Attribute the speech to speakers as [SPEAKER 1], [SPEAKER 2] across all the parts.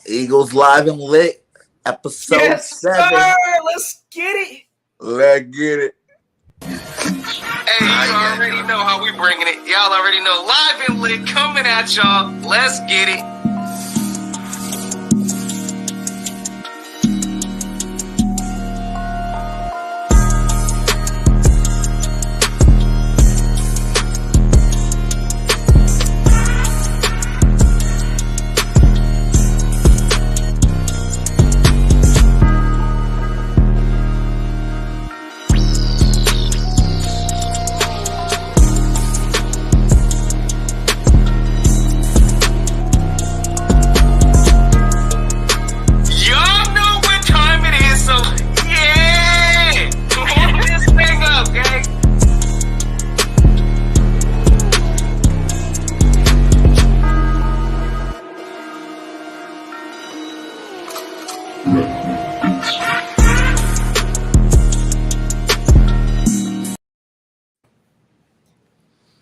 [SPEAKER 1] Eagles live and lit, episode
[SPEAKER 2] Yes,
[SPEAKER 1] 7.
[SPEAKER 2] sir. Let's get it.
[SPEAKER 1] Let's get it.
[SPEAKER 3] Hey, you already know how we bringing it. Y'all already know. Live and lit coming at y'all. Let's get it.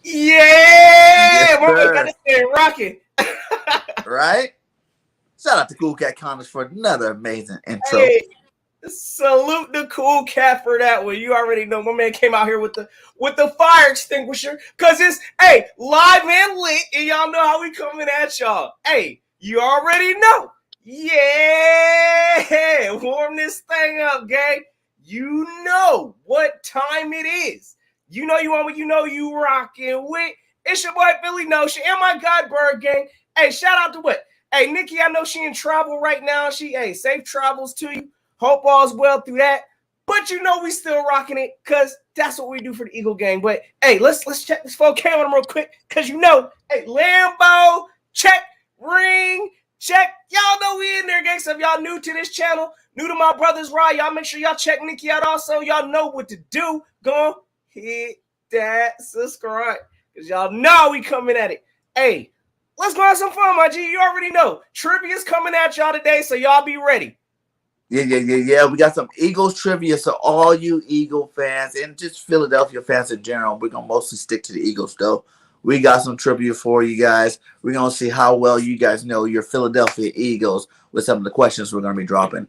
[SPEAKER 2] Yeah, we got this thing rocking.
[SPEAKER 1] Right? Shout out to Cool Cat Comics for another amazing intro.
[SPEAKER 2] Hey, salute the Cool Cat for that one. You already know my man came out here with the fire extinguisher because it's live and lit, and y'all know how we coming at y'all. Hey, you already know. Yeah, warm this thing up, gang. You know what time it is. You know you on what you know you rocking with. It's your boy Billy Notion and my God Bird Gang. Hey, shout out to what? Hey, Nikki, I know she in travel right now. Safe travels to you. Hope all's well through that. But you know we still rocking it because that's what we do for the Eagle Gang. But hey, let's check this 4K on them real quick because you know, hey, Lambo, check, ring, check. Y'all know we in there, gang. So if y'all new to this channel, new to my brother's ride, y'all make sure y'all check Nikki out also. Y'all know what to do. Go hit that subscribe because y'all know we coming at it. Hey, let's go have some fun, my G. You already know. Trivia's coming at y'all today, so y'all be ready.
[SPEAKER 1] Yeah. We got some Eagles trivia. So all you Eagle fans and just Philadelphia fans in general, we're going to mostly stick to the Eagles, though. We got some trivia for you guys. We're going to see how well you guys know your Philadelphia Eagles with some of the questions we're going to be dropping.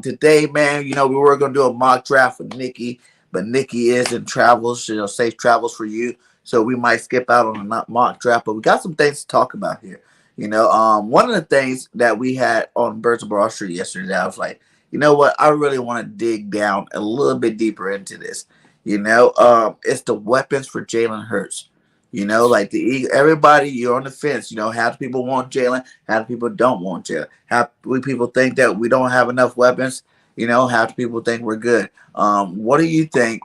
[SPEAKER 1] Today, man, you know, we were going to do a mock draft with Nikki, but Nikki is in travels, safe travels for you. So we might skip out on a mock draft, but we got some things to talk about here. One of the things that we had on Birds of Broad Street yesterday, I was like, you know what? I really want to dig down a little bit deeper into this. It's the weapons for Jalen Hurts. Like everybody, you're on the fence. Half the people want Jalen, half the people don't want Jalen. Half people think that we don't have enough weapons. Half the people think we're good. What do you think?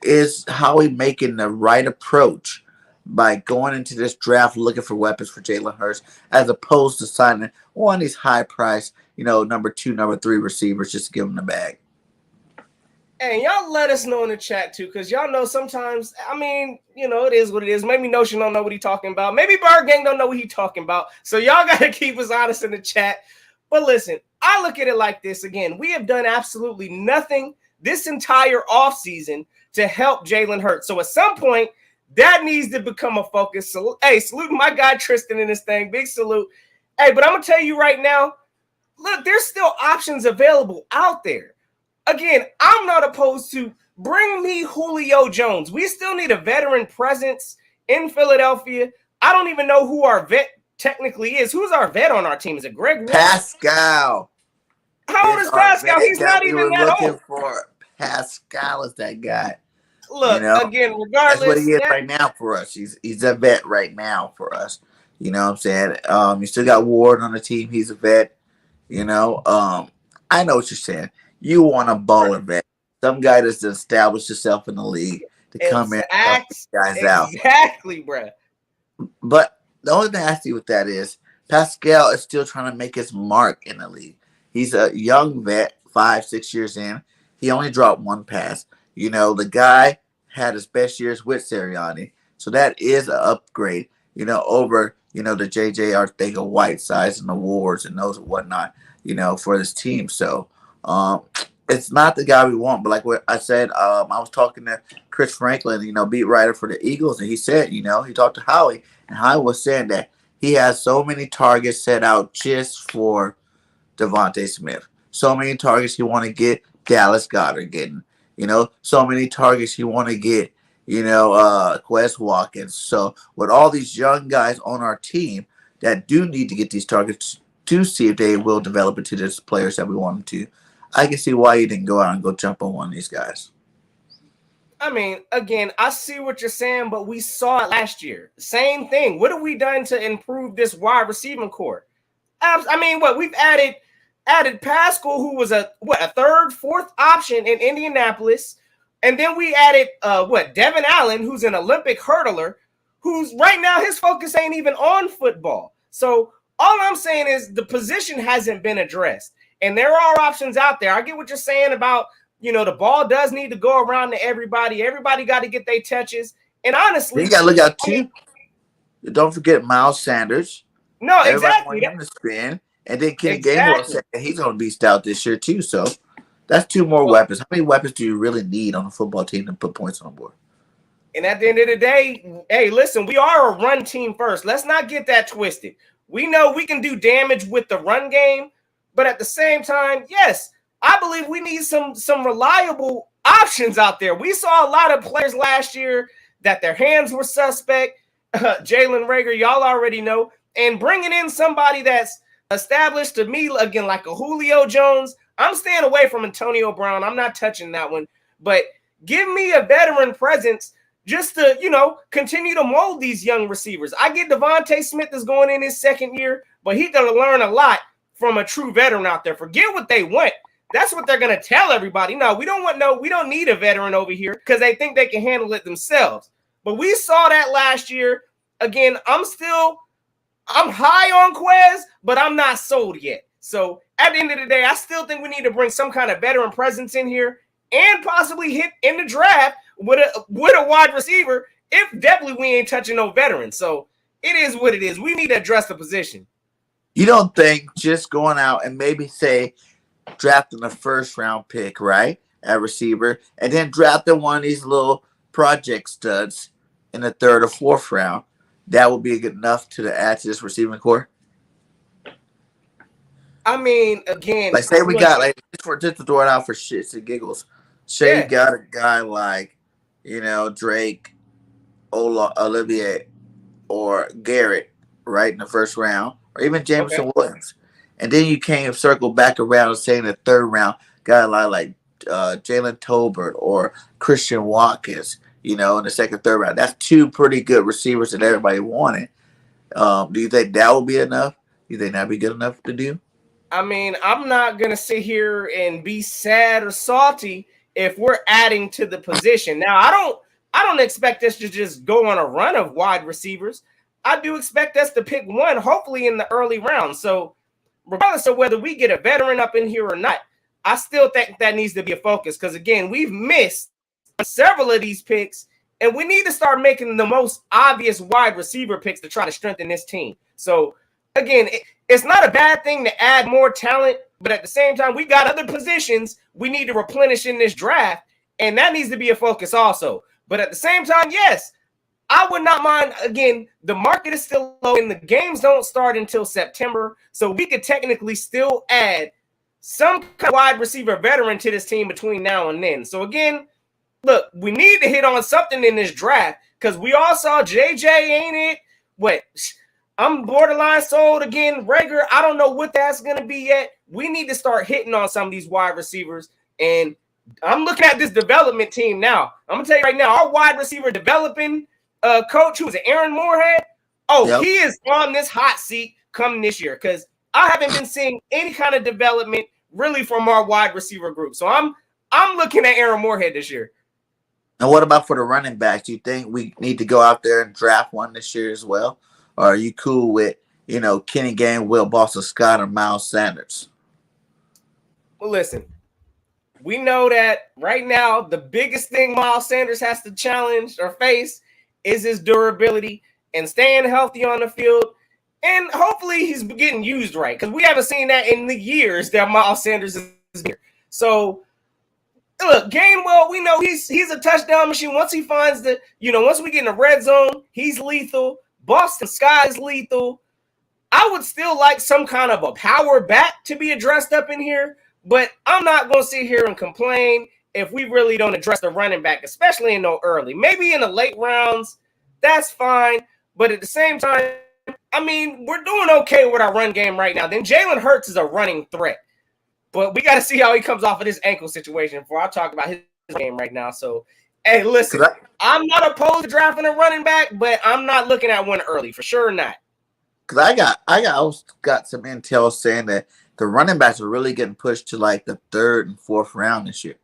[SPEAKER 1] Is Howie making the right approach by going into this draft looking for weapons for Jalen Hurts as opposed to signing one of these high price, number 2, number 3 receivers just to give them the bag?
[SPEAKER 2] And y'all let us know in the chat too, because y'all know sometimes, it is what it is. Maybe Notion don't know what he talking about. Maybe Bird Gang don't know what he talking about. So y'all got to keep us honest in the chat. But listen, I look at it like this. Again, we have done absolutely nothing this entire offseason to help Jalen Hurts. So at some point, that needs to become a focus. So, hey, salute my guy Tristan in this thing. Big salute. Hey, but I'm going to tell you right now, look, there's still options available out there. Again, I'm not opposed to bring me Julio Jones. We still need a veteran presence in Philadelphia. I don't even know who our vet technically is. Who's our vet on our team? Is it Greg Warren?
[SPEAKER 1] Pascal.
[SPEAKER 2] How old is Pascal? He's not even that old.
[SPEAKER 1] Pascal is that guy.
[SPEAKER 2] Look, again, regardless.
[SPEAKER 1] That's what he is right now for us. He's a vet right now for us. You know what I'm saying? You still got Ward on the team. He's a vet. I know what you're saying. You want a baller vet. Some guy that's established himself in the league to come in and help these guys out.
[SPEAKER 2] Exactly, bro.
[SPEAKER 1] But the only thing I see with that is Pascal is still trying to make his mark in the league. He's a young vet, 5-6 years in. He only dropped 1 pass. The guy had his best years with Sirianni. So that is an upgrade, over, the J.J. Arcega-Whitesides and the Wards and those and whatnot, for this team. So it's not the guy we want. But like what I said, I was talking to Chris Franklin, beat writer for the Eagles, and he said, he talked to Howie, and Howie was saying that he has so many targets set out just for Devontae Smith. So many targets he want to get Dallas Goddard getting. So many targets he want to get, Quez Watkins. So with all these young guys on our team that do need to get these targets to see if they will develop into the players that we want them to, I can see why you didn't go out and go jump on one of these guys.
[SPEAKER 2] I mean, again, I see what you're saying, but we saw it last year. Same thing. What have we done to improve this wide receiving core? I mean, we've added Pascal, who was a third, fourth option in Indianapolis, and then we added Devin Allen, who's an Olympic hurdler, who's right now his focus ain't even on football. So all I'm saying is the position hasn't been addressed, and there are options out there. I get what you're saying about the ball does need to go around to everybody. Everybody got to get their touches, and honestly,
[SPEAKER 1] you got to look out too. Don't forget Miles Sanders.
[SPEAKER 2] No,
[SPEAKER 1] Everybody
[SPEAKER 2] exactly.
[SPEAKER 1] Want him to spin. And then Kenny Gainwell said he's going to be stout this year too. So that's two more weapons. How many weapons do you really need on a football team to put points on the board?
[SPEAKER 2] And at the end of the day, hey, listen, we are a run team first. Let's not get that twisted. We know we can do damage with the run game, but at the same time, yes, I believe we need some reliable options out there. We saw a lot of players last year that their hands were suspect. Jalen Reagor, y'all already know. And bringing in somebody that's established to me, again, like a Julio Jones, I'm staying away from Antonio Brown. I'm not touching that one. But give me a veteran presence just to, continue to mold these young receivers. I get Devontae Smith is going in his second year, but he's going to learn a lot from a true veteran out there. Forget what they want. That's what they're going to tell everybody. No, we don't need a veteran over here because they think they can handle it themselves. But we saw that last year. Again, I'm high on Quez, but I'm not sold yet. So at the end of the day, I still think we need to bring some kind of veteran presence in here and possibly hit in the draft with a wide receiver if definitely we ain't touching no veterans. So it is what it is. We need to address the position.
[SPEAKER 1] You don't think just going out and maybe say drafting a first round pick, right, at receiver, and then drafting one of these little project studs in the third or fourth round, that would be good enough to add to this receiving core?
[SPEAKER 2] I mean, again,
[SPEAKER 1] like say we got just to throw it out for shits and giggles. Say you got a guy like, Drake, Olivier, or Garrett, right, in the first round, or even Jameson Williams, and then you came circle back around and say in the third round, got a lot like Jalen Tolbert or Christian Watkins, in the second, third round. That's two pretty good receivers that everybody wanted. Do you think that would be enough? Do you think that'd be good enough to do?
[SPEAKER 2] I mean, I'm not going to sit here and be sad or salty if we're adding to the position. Now, I don't expect us to just go on a run of wide receivers. I do expect us to pick one, hopefully in the early rounds. So regardless of whether we get a veteran up in here or not, I still think that needs to be a focus because, again, we've missed several of these picks, and we need to start making the most obvious wide receiver picks to try to strengthen this team. So, again, it's not a bad thing to add more talent, but at the same time, we got other positions we need to replenish in this draft, and that needs to be a focus also. But at the same time, yes, I would not mind. Again, the market is still low, and the games don't start until September, so we could technically still add some kind of wide receiver veteran to this team between now and then. So, again, look, we need to hit on something in this draft because we all saw JJ, ain't it? Wait, I'm borderline sold again. Reagor, I don't know what that's going to be yet. We need to start hitting on some of these wide receivers. And I'm looking at this development team now. I'm going to tell you right now, our wide receiver developing coach, who is Aaron Moorhead, he is on this hot seat coming this year because I haven't been seeing any kind of development really from our wide receiver group. So I'm looking at Aaron Moorhead this year.
[SPEAKER 1] And what about for the running backs? Do you think we need to go out there and draft one this year as well? Or are you cool with, Kenny Gainwell, Boston Scott, or Miles Sanders?
[SPEAKER 2] Well, listen, we know that right now the biggest thing Miles Sanders has to challenge or face is his durability and staying healthy on the field. And hopefully he's getting used right because we haven't seen that in the years that Miles Sanders is here. So, look, Gainwell, we know he's a touchdown machine. Once he finds once we get in the red zone, he's lethal. Boston Scott is lethal. I would still like some kind of a power back to be addressed up in here, but I'm not going to sit here and complain if we really don't address the running back, especially in the early. Maybe in the late rounds, that's fine. But at the same time, I mean, we're doing okay with our run game right now. Then Jalen Hurts is a running threat. But we got to see how he comes off of this ankle situation before I talk about his game right now. So, hey, listen, I'm not opposed to drafting a running back, but I'm not looking at one early. For sure not.
[SPEAKER 1] Because I got some intel saying that the running backs are really getting pushed to like the 3rd and 4th round this year.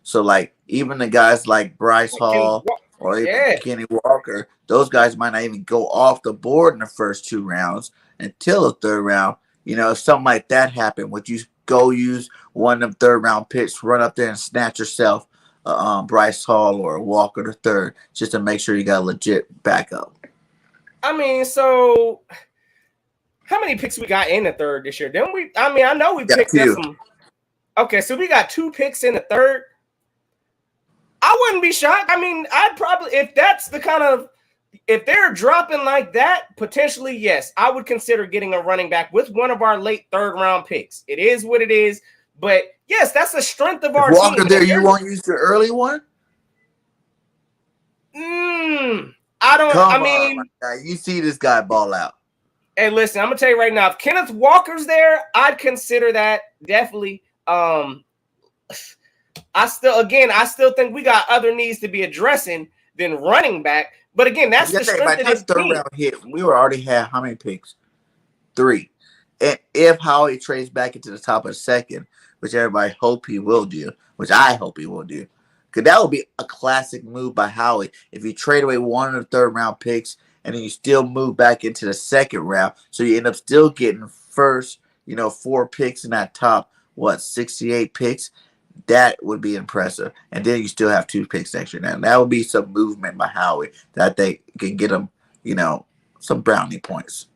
[SPEAKER 1] So like even the guys like Bryce Hall or even Kenny Walker, those guys might not even go off the board in the first 2 rounds until the 3rd round. You know, if something like that happened, would you go use one of them 3rd round picks, run up there and snatch yourself Bryce Hall or Walker the 3rd, just to make sure you got a legit backup?
[SPEAKER 2] I mean, so how many picks we got in the 3rd this year? Didn't we? I mean, I know we picked up some. Okay, so we got 2 picks in the 3rd. I wouldn't be shocked. I mean, I'd probably, if that's the kind of, if they're dropping like that, potentially, yes, I would consider getting a running back with one of our late 3rd round picks. It is what it is. But yes, that's the strength of our
[SPEAKER 1] Walker
[SPEAKER 2] team.
[SPEAKER 1] There, you won't use the early one?
[SPEAKER 2] I don't.
[SPEAKER 1] Come on, you see this guy ball out.
[SPEAKER 2] Hey, listen, I'm gonna tell you right now. If Kenneth Walker's there, I'd consider that definitely. I still think we got other needs to be addressing than running back. But again, that's the strength of this team.
[SPEAKER 1] 3rd round hit, we already had how many picks? 3. And if Howie trades back into the top of the 2nd, which everybody hope he will do, which I hope he will do, because that would be a classic move by Howie. If you trade away one of the 3rd round picks and then you still move back into the 2nd round, so you end up still getting first, 4 picks in that top, 68 picks. That would be impressive. And then you still have 2 picks next year. Now, that would be some movement by Howie that they can get him, some brownie points.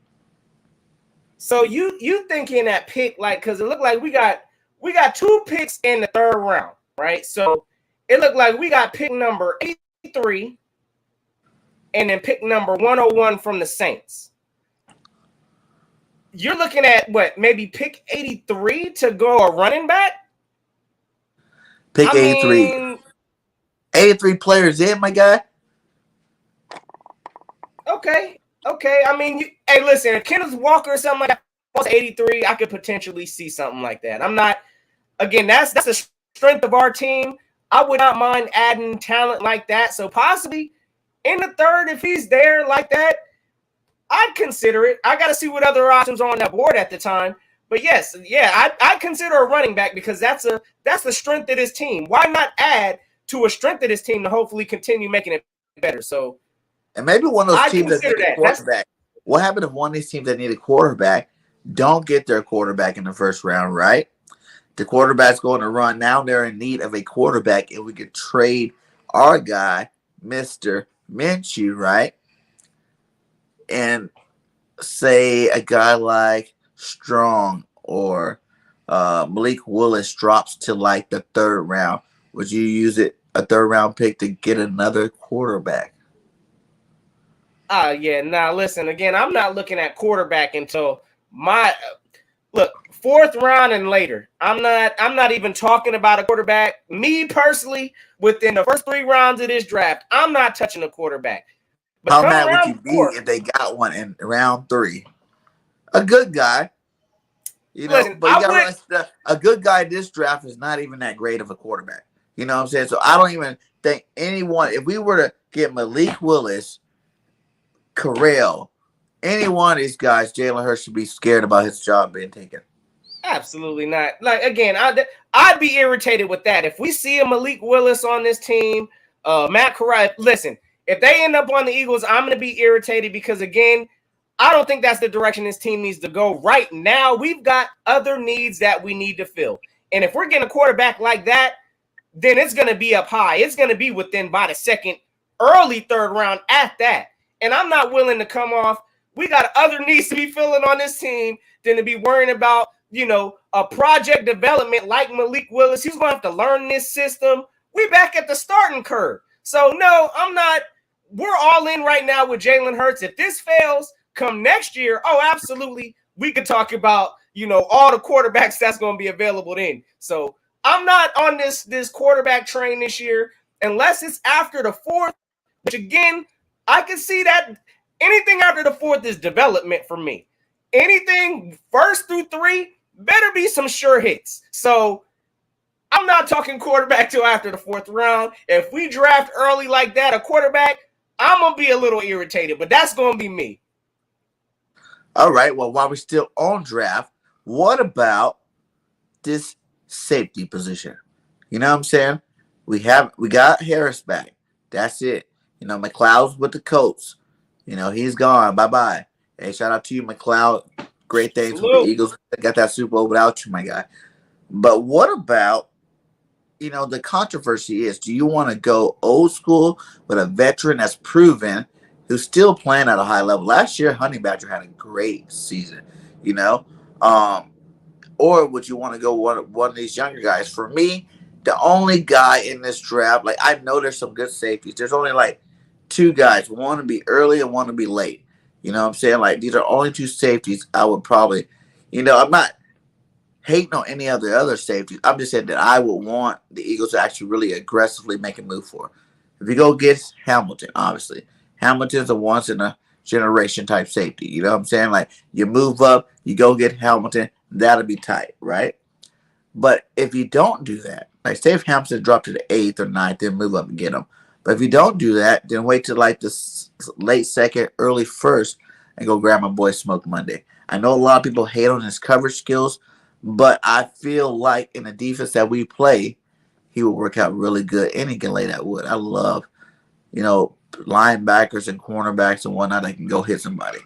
[SPEAKER 2] So you thinking that pick, like, because it looked like we got 2 picks in the 3rd round, right? So it looked like we got pick number 83 and then pick number 101 from the Saints. You're looking at what, maybe pick 83 to go a running back?
[SPEAKER 1] Pick 83. 83 players in, my guy.
[SPEAKER 2] Okay. I mean, hey, listen, if Kenneth Walker or something like that was 83, I could potentially see something like that. I'm not, again, that's the strength of our team. I would not mind adding talent like that. So possibly in the 3rd, if he's there like that, I'd consider it. I got to see what other options are on that board at the time. But yes, I'd consider a running back because that's the strength of this team. Why not add to a strength of this team to hopefully continue making it better? So,
[SPEAKER 1] and maybe one of those teams that need a quarterback. What happened if one of these teams that need a quarterback don't get their quarterback in the 1st round, right? The quarterback's going to run. Now they're in need of a quarterback, and we could trade our guy, Mr. Minshew, right? And say a guy like Strong or Malik Willis drops to like the 3rd round. Would you use a 3rd round pick to get another quarterback?
[SPEAKER 2] Listen, again, I'm not looking at quarterback until look, 4th round and later. I'm not even talking about a quarterback. Me personally, within the first 3 rounds of this draft, I'm not touching a quarterback. But
[SPEAKER 1] how mad would you be if they got one in round 3? A good guy.
[SPEAKER 2] Listen,
[SPEAKER 1] but you gotta a good guy in this draft is not even that great of a quarterback. You know what I'm saying? So I don't even think anyone, if we were to get Malik Willis, Corral, any one of these guys, Jalen Hurts should be scared about his job being taken.
[SPEAKER 2] Absolutely not. Like, again, I'd be irritated with that. If we see a Malik Willis on this team, Matt Corral, listen, if they end up on the Eagles, I'm going to be irritated because, again, I don't think that's the direction this team needs to go. Right now, we've got other needs that we need to fill. And if we're getting a quarterback like that, then it's going to be up high. It's going to be within by the 2nd, early 3rd round at that. And I'm not willing to come off. We got other needs to be filling on this team than to be worrying about, a project development like Malik Willis. He's going to have to learn this system. We back at the starting curve. So, no, I'm not. We're all in right now with Jalen Hurts. If this fails come next year, oh, absolutely, we could talk about, all the quarterbacks that's going to be available then. So I'm not on this quarterback train this year unless it's after the fourth, which again, I can see that anything after the fourth is development for me. Anything first through three better be some sure hits. So I'm not talking quarterback till after the fourth round. If we draft early like that, a quarterback, I'm going to be a little irritated, but that's going to be me.
[SPEAKER 1] All right. Well, while we're still on draft, what about this safety position? You know what I'm saying? We got Harris back. That's it. McLeod's with the Colts. He's gone. Bye-bye. Hey, shout out to you, McLeod. Great things with the Eagles. Got that Super Bowl without you, my guy. But what about, the controversy is, do you want to go old school with a veteran that's proven, who's still playing at a high level? Last year, Honey Badger had a great season, or would you want to go one of these younger guys? For me, the only guy in this draft, like, I know there's some good safeties. There's only like two guys, one to be early and one to be late. You know what I'm saying? Like, these are only two safeties I would probably, I'm not hating on any of the other safeties. I'm just saying that I would want the Eagles to actually really aggressively make a move for. If you go get Hamilton, obviously. Hamilton's a once-in-a-generation type safety. You know what I'm saying? Like, you move up, you go get Hamilton, that'll be tight, right? But if you don't do that, like, say if Hamilton dropped to the 8th or 9th, then move up and get him. But if you don't do that, then wait till like the late second, early first, and go grab my boy Smoke Monday. I know a lot of people hate on his coverage skills, but I feel like in the defense that we play, he will work out really good, and he can lay that wood. I love, linebackers and cornerbacks and whatnot that can go hit somebody.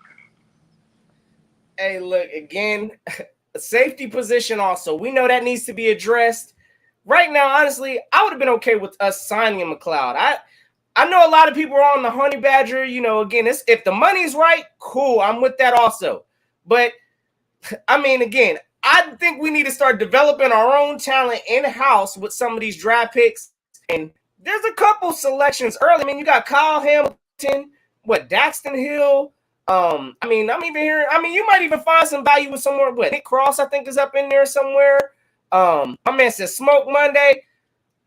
[SPEAKER 2] Hey, look, again, a safety position also. We know that needs to be addressed. Right now, honestly, I would have been okay with us signing McLeod. I know a lot of people are on the Honey Badger. Again, if the money's right, cool. I'm with that also. But, I mean, again, I think we need to start developing our own talent in-house with some of these draft picks. And there's a couple selections early. I mean, you got Kyle Hamilton, Daxton Hill. I'm even hearing, you might even find some value with somewhere. Nick Cross, I think, is up in there somewhere. My man says Smoke Monday.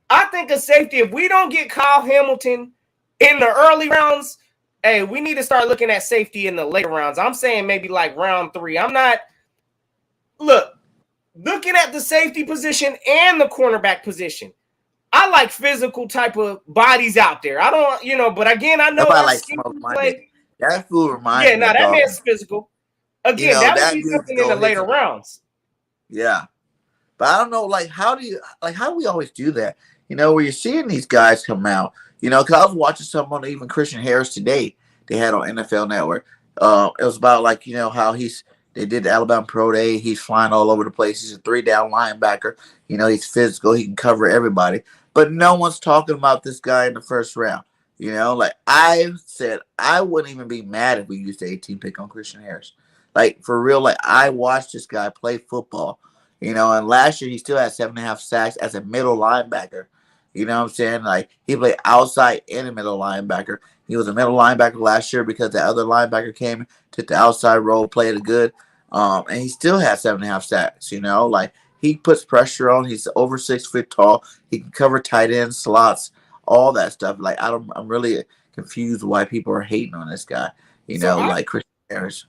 [SPEAKER 2] I think a safety, if we don't get Kyle Hamilton in the early rounds, hey, we need to start looking at safety in the later rounds. I'm saying maybe like round 3. I'm not looking at the safety position and the cornerback position. I like physical type of bodies out there. I don't, but again, I know
[SPEAKER 1] like Smoke Monday. That fool reminds me.
[SPEAKER 2] Yeah, that man's physical. Again, that would be something in the later rounds.
[SPEAKER 1] Yeah. But I don't know, how do we always do that? Where you're seeing these guys come out, because I was watching someone, even Christian Harris today, they had on NFL Network. It was about how they did the Alabama Pro Day. He's flying all over the place. He's a 3-down linebacker. He's physical. He can cover everybody. But no one's talking about this guy in the first round. I said, I wouldn't even be mad if we used the 18 pick on Christian Harris. For real, I watched this guy play football. And last year he still had 7.5 sacks as a middle linebacker. You know what I'm saying? He played outside and a middle linebacker. He was a middle linebacker last year because the other linebacker came, took the outside role, played it good. And he still had 7.5 sacks, he puts pressure on. He's over 6 feet tall. He can cover tight ends, slots, all that stuff. I'm really confused why people are hating on this guy, Christian Harris.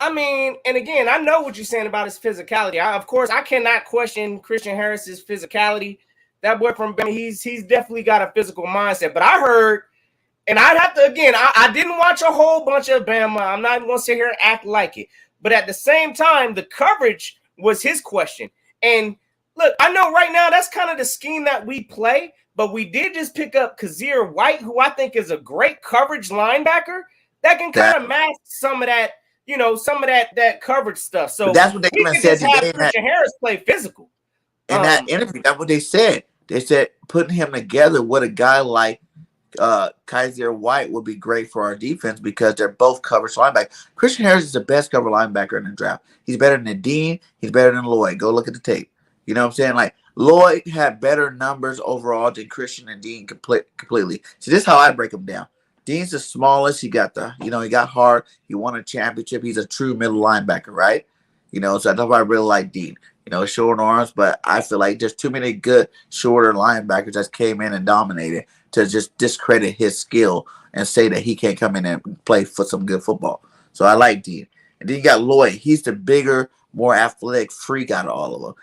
[SPEAKER 2] And again, I know what you're saying about his physicality. Of course, I cannot question Christian Harris's physicality. That boy from Bama, he's definitely got a physical mindset. But I heard, and I'd have to, again, I didn't watch a whole bunch of Bama. I'm not going to sit here and act like it. But at the same time, the coverage was his question. And look, I know right now that's kind of the scheme that we play. But we did just pick up Kazir White, who I think is a great coverage linebacker that can kind of mask some of that, some of that coverage stuff. So
[SPEAKER 1] but that's what they even said today.
[SPEAKER 2] Christian Harris play physical.
[SPEAKER 1] In that interview, that's what they said. They said putting him together with a guy like Kaiser White would be great for our defense because they're both coverage linebackers. Christian Harris is the best cover linebacker in the draft. He's better than Dean. He's better than Lloyd. Go look at the tape. You know what I'm saying? Lloyd had better numbers overall than Christian and Dean completely. So this is how I break them down. Dean's the smallest. He got he got hard. He won a championship. He's a true middle linebacker, right? So that's why I really like Dean. Short arms, but I feel like there's too many good shorter linebackers that came in and dominated to just discredit his skill and say that he can't come in and play for some good football. So I like Dean. And then you got Lloyd. He's the bigger, more athletic freak out of all of them.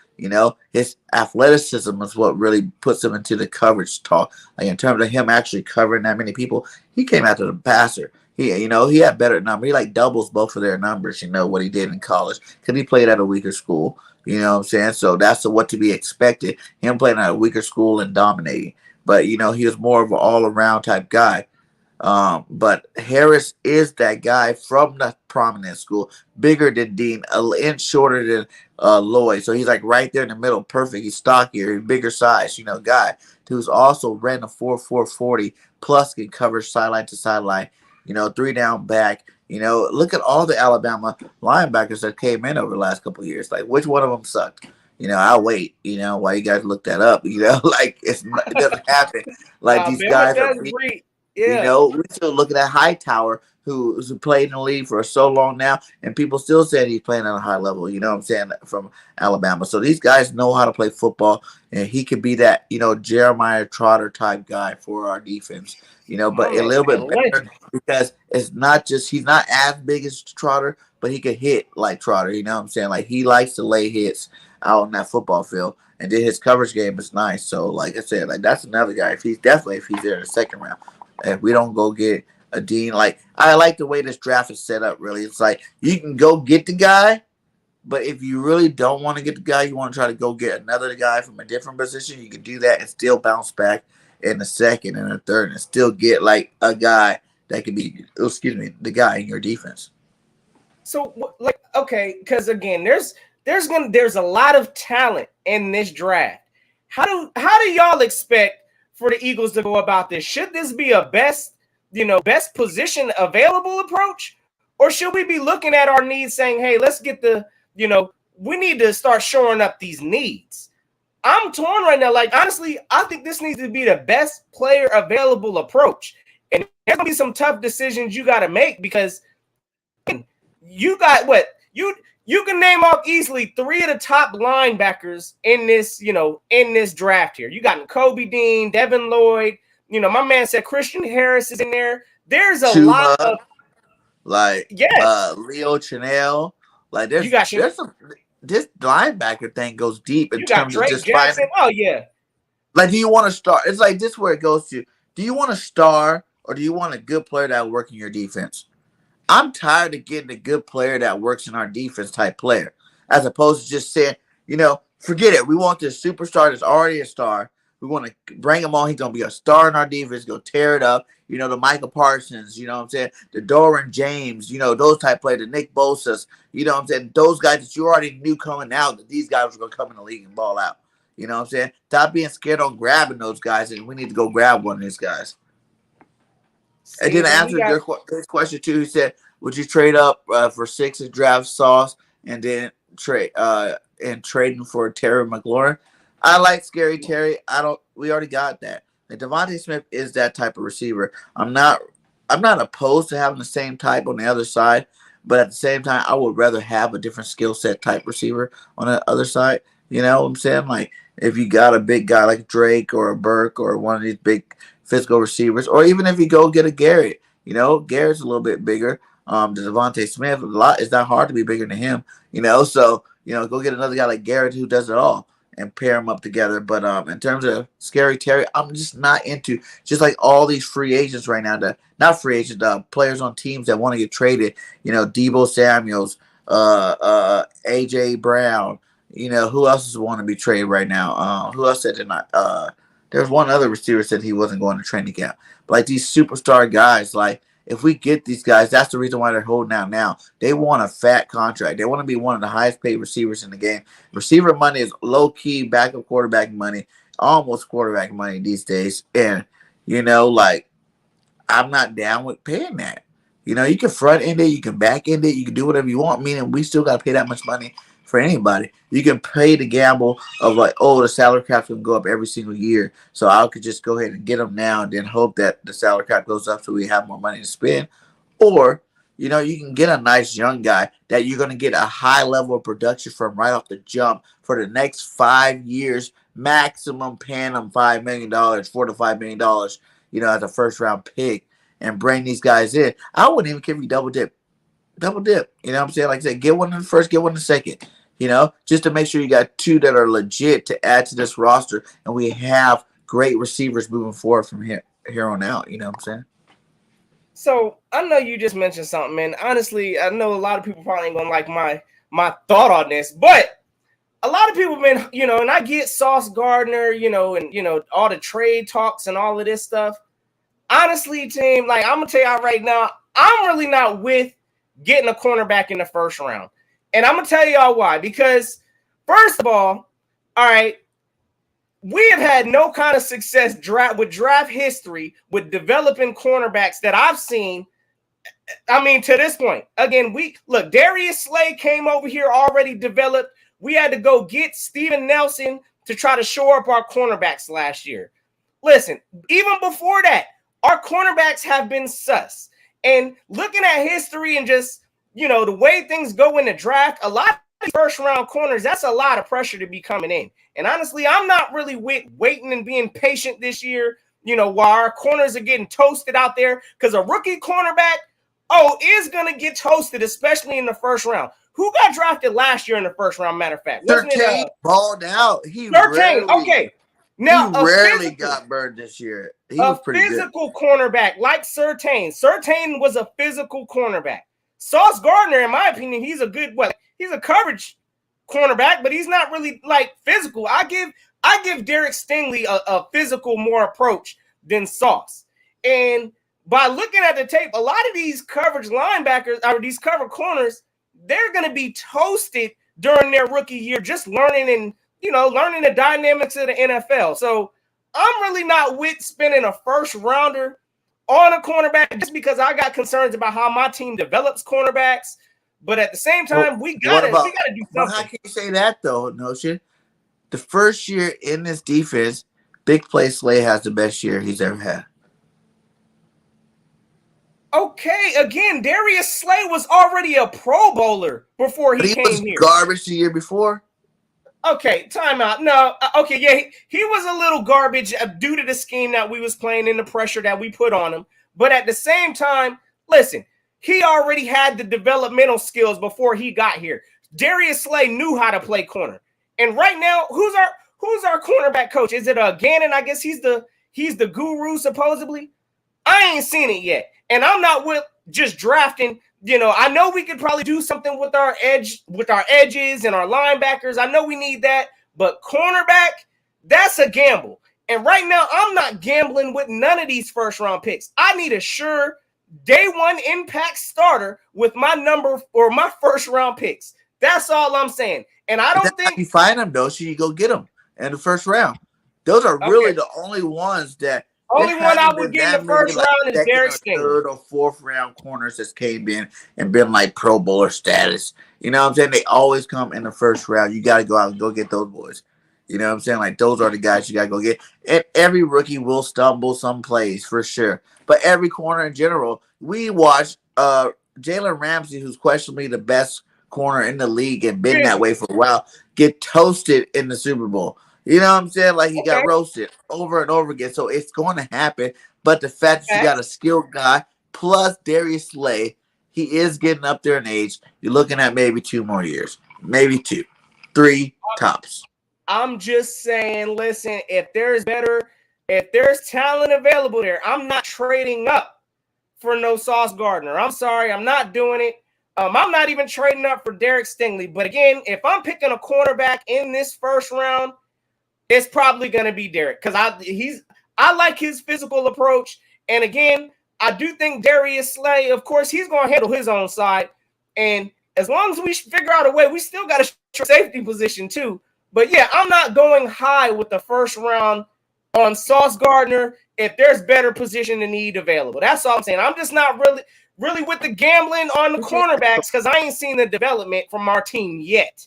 [SPEAKER 1] His athleticism is what really puts him into the coverage talk. Like in terms of him actually covering that many people, he came after the passer. He had better numbers. He like doubles both of their numbers. What he did in college because he played at a weaker school. You know what I'm saying? So that's what to be expected. Him playing at a weaker school and dominating. But he was more of an all around type guy. But Harris is that guy from the prominent school, bigger than Dean, an inch shorter than Lloyd. So he's like right there in the middle, perfect. He's stockier, bigger size, guy who's also ran a 4.40 plus can cover sideline to sideline, 3 down back. Look at all the Alabama linebackers that came in over the last couple of years. Like, which one of them sucked? I'll wait, while you guys look that up, like it doesn't happen. Like these guys are big.
[SPEAKER 2] Yeah.
[SPEAKER 1] We're still looking at Hightower, who's played in the league for so long now, and people still say he's playing at a high level, you know what I'm saying, from Alabama. So these guys know how to play football, and he could be that, Jeremiah Trotter type guy for our defense, but a little bit better because it's not just, he's not as big as Trotter, but he could hit like Trotter, you know what I'm saying? Like he likes to lay hits out on that football field, and then his coverage game is nice. So like I said, like that's another guy. If he's there in the second round. If we don't go get a Dean, like I like the way this draft is set up. Really, it's like you can go get the guy, but if you really don't want to get the guy, you want to try to go get another guy from a different position. You can do that and still bounce back in the second and the third, and still get like a guy that could be, the guy in your defense.
[SPEAKER 2] So, like, okay, because again, there's a lot of talent in this draft. How do y'all expect for the Eagles to go about this? Should this be a best position available approach? Or should we be looking at our needs saying, hey, let's get we need to start shoring up these needs? I'm torn right now. Like, honestly, I think this needs to be the best player available approach. And there's going to be some tough decisions you got to make because you got what? You can name off easily 3 of the top linebackers in this draft here. You got Kobe Dean, Devin Lloyd. My man said Christian Harris is in there. There's a lot of
[SPEAKER 1] Leo Chanel. Like there's some, this linebacker thing goes deep in terms of just
[SPEAKER 2] Jackson. Oh yeah.
[SPEAKER 1] Like, do you want to start? It's like this where it goes to. Do you want a star or do you want a good player that will work in your defense? I'm tired of getting a good player that works in our defense type player, as opposed to just saying, forget it. We want this superstar that's already a star. We want to bring him on. He's going to be a star in our defense. Go tear it up. The Micah Parsons, you know what I'm saying? The Doran James, those type players, the Nick Bosa's, you know what I'm saying? Those guys that you already knew coming out that these guys were going to come in the league and ball out. You know what I'm saying? Stop being scared on grabbing those guys, and we need to go grab one of these guys. And then answer his question too. He said, "Would you trade up for 6 and draft Sauce and then trading for Terry McLaurin?" I like Scary Terry. We already got that. And Devontae Smith is that type of receiver. I'm not opposed to having the same type on the other side, but at the same time, I would rather have a different skill set type receiver on the other side. You know what I'm saying? Like if you got a big guy like Drake or a Burke or one of these big physical receivers, or even if you go get a Garrett, Garrett's a little bit bigger. The Devontae Smith, it's not hard to be bigger than him, so, go get another guy like Garrett who does it all and pair them up together. But in terms of Scary Terry, I'm just not into just like all these free agents right now, not free agents, players on teams that want to get traded, Deebo Samuels, AJ Brown, who else is want to be traded right now? Who else said they're not? There's one other receiver said he wasn't going to training camp. But like these superstar guys, like if we get these guys, that's the reason why they're holding out now. They want a fat contract. They want to be one of the highest paid receivers in the game. Receiver money is low key backup quarterback money, almost quarterback money these days. And like I'm not down with paying that. You can front end it, you can back end it, you can do whatever you want. Meaning we still got to pay that much money for anybody. You can pay the gamble of like, the salary cap's gonna go up every single year, so I could just go ahead and get them now and then hope that the salary cap goes up so we have more money to spend. Or You know, you can get a nice young guy that you're going to get a high level of production from right off the jump for the next 5 years, maximum paying them $5 million, $4 to $5 million, as a first round pick, and bring these guys in. I wouldn't even care if you double dip. You know what I'm saying? Like I said, get one in the first, get one in the second. Just to make sure you got two that are legit to add to this roster, and we have great receivers moving forward from here on out. You know what I'm saying?
[SPEAKER 2] So I know you just mentioned something, and honestly, I know a lot of people probably ain't gonna like my thought on this, but a lot of people have been, and I get Sauce Gardner, and all the trade talks and all of this stuff. Honestly, team, like I'm gonna tell y'all right now, I'm really not with getting a cornerback in the first round. And I'm going to tell y'all why. Because, first of all right, we have had no kind of success with draft history with developing cornerbacks that I've seen. I mean, to this point. Again, Darius Slay came over here already developed. We had to go get Steven Nelson to try to shore up our cornerbacks last year. Listen, even before that, our cornerbacks have been sus. And looking at history and just, the way things go in the draft, a lot of first round corners, that's a lot of pressure to be coming in. And honestly, I'm not really waiting and being patient this year, while our corners are getting toasted out there, because a rookie cornerback, is going to get toasted, especially in the first round. Who got drafted last year in the first round, matter of fact?
[SPEAKER 1] Surtain balled out.
[SPEAKER 2] Okay. Now,
[SPEAKER 1] he rarely got burned this year. He was pretty good. A
[SPEAKER 2] physical cornerback like Surtain. Surtain was a physical cornerback. Sauce Gardner, in my opinion, he's a coverage cornerback, but he's not really like physical. I give Derek Stingley a physical more approach than Sauce. And by looking at the tape, a lot of these coverage linebackers or these cover corners, they're going to be toasted during their rookie year, just learning the dynamics of the NFL. So I'm really not with spending a first rounder on a cornerback just because I got concerns about how my team develops cornerbacks. But at the same time, we gotta do something.
[SPEAKER 1] How can you say that though, Notion? The first year in this defense, Big Play Slay has the best year he's ever had.
[SPEAKER 2] Okay, again, Darius Slay was already a Pro Bowler before he came here.
[SPEAKER 1] Garbage the year before.
[SPEAKER 2] Okay, timeout. No, okay, yeah, he was a little garbage due to the scheme that we was playing and the pressure that we put on him. But at the same time, listen, he already had the developmental skills before he got here. Darius Slay knew how to play corner. And right now, who's our cornerback coach? Is it Gannon? I guess he's the guru supposedly. I ain't seen it yet. And I'm not with just drafting. I know we could probably do something with our edges and our linebackers. I know we need that, but cornerback, that's a gamble. And right now, I'm not gambling with none of these first round picks. I need a sure day one impact starter with my number or my first round picks. That's all I'm saying. And I don't think
[SPEAKER 1] you find them though, so you go get them in the first round. Those are really the only ones that.
[SPEAKER 2] Only one I would get in the first round is Derek Stingley.
[SPEAKER 1] Third or fourth round corners that came in and been like Pro Bowler status. You know what I'm saying? They always come in the first round. You got to go out and go get those boys. You know what I'm saying? Like those are the guys you got to go get. And every rookie will stumble some plays for sure. But every corner in general, we watched Jalen Ramsey, who's questionably the best corner in the league and been that way for a while, get toasted in the Super Bowl. You know what I'm saying? Like he got roasted over and over again. So it's going to happen. But the fact that you got a skilled guy plus Darius Slay, he is getting up there in age. You're looking at maybe 2 more years. Maybe 2. 3 tops.
[SPEAKER 2] I'm just saying, listen, if there's talent available there, I'm not trading up for no Sauce Gardner. I'm sorry. I'm not doing it. I'm not even trading up for Derek Stingley. But again, if I'm picking a cornerback in this first round, it's probably going to be Derek because I like his physical approach. And again, I do think Darius Slay, of course, he's going to handle his own side. And as long as we figure out a way, we still got a safety position too. But yeah, I'm not going high with the first round on Sauce Gardner if there's better position and need available. That's all I'm saying. I'm just not really with the gambling on the cornerbacks because I ain't seen the development from our team yet.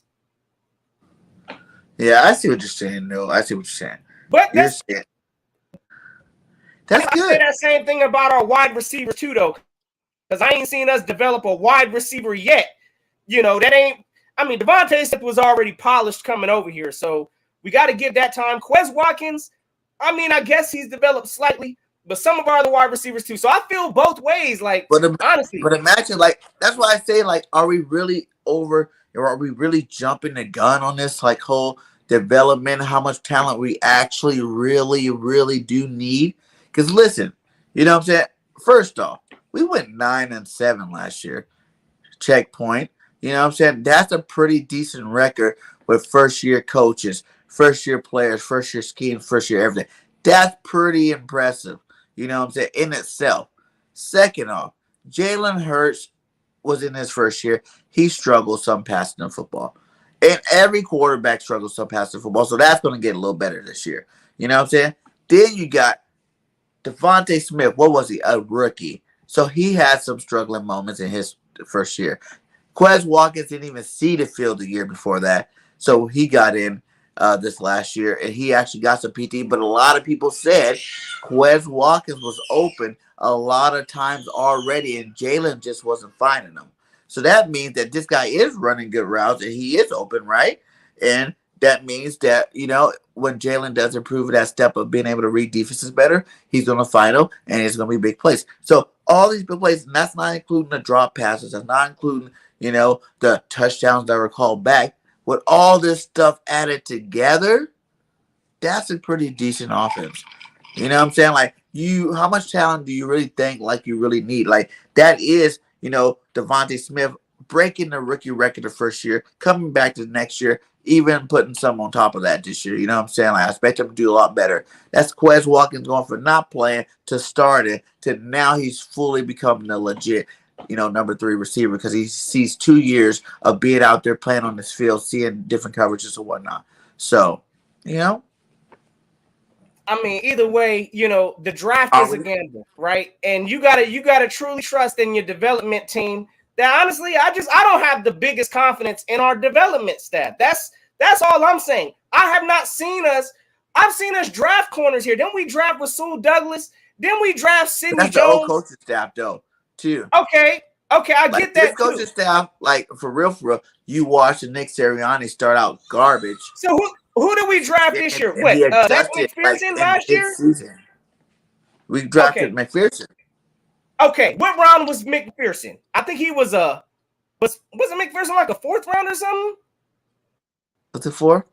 [SPEAKER 1] Yeah, I see what you're saying, though. I see what you're saying.
[SPEAKER 2] But that's
[SPEAKER 1] good.
[SPEAKER 2] I say that same thing about our wide receivers, too, though. because I ain't seen us develop a wide receiver yet. That ain't. I mean, Devontae Smith was already polished coming over here, so we got to give that time. Quez Watkins, I mean, I guess he's developed slightly, but some of our other wide receivers too. So I feel both ways. Like, honestly,
[SPEAKER 1] but imagine, like, that's why I say, like, are we really over, or are we really jumping the gun on this, like, whole development? How much talent we actually really, really do need? Because listen, you know what I'm saying? First off, we went 9-7 last year. Checkpoint. You know what I'm saying? That's a pretty decent record with first-year coaches, first-year players, first-year scheme, first-year everything. That's pretty impressive, you know what I'm saying, in itself. Second off, Jalen Hurts was in his first year. He struggled some passing the football. And every quarterback struggles some passing the football, so that's going to get a little better this year. You know what I'm saying? Then you got Devontae Smith. What was he? A rookie. So he had some struggling moments in his first year. Quez Watkins didn't even see the field the year before that, so he got in this last year, and he actually got some PT. But a lot of people said Quez Watkins was open a lot of times already, and Jalen just wasn't finding them. So that means that this guy is running good routes, and he is open, right? And that means that, when Jalen does improve that step of being able to read defenses better, he's going to find them, and it's going to be big plays. So all these big plays, and that's not including the drop passes. That's not including the touchdowns that were called back. With all this stuff added together, that's a pretty decent offense. You know what I'm saying? Like, how much talent do you really think like you really need? Like, that is, Devontae Smith breaking the rookie record the first year, coming back to the next year, even putting some on top of that this year. You know what I'm saying? Like, I expect him to do a lot better. That's Quez Watkins going from not playing to starting to now he's fully becoming a legit number 3 receiver, because he sees 2 years of being out there playing on this field, seeing different coverages and whatnot. So,
[SPEAKER 2] I mean, either way, the draft is a gamble, right? And you gotta truly trust in your development team. That honestly, I don't have the biggest confidence in our development staff. That's all I'm saying. I have not seen us. I've seen us draft corners here. Then we draft Rasul Douglas. Then we draft Sidney
[SPEAKER 1] Jones. That's the old coaching staff, though. Too.
[SPEAKER 2] Okay, I get that.
[SPEAKER 1] This coaching staff, like, for real, you watch the Nick Sirianni start out garbage.
[SPEAKER 2] So who did we draft this year? What? That's McPherson last year?
[SPEAKER 1] Season. We drafted McPherson.
[SPEAKER 2] Okay, what round was McPherson? I think he was wasn't McPherson like a 4th round or something?
[SPEAKER 1] Was it 4?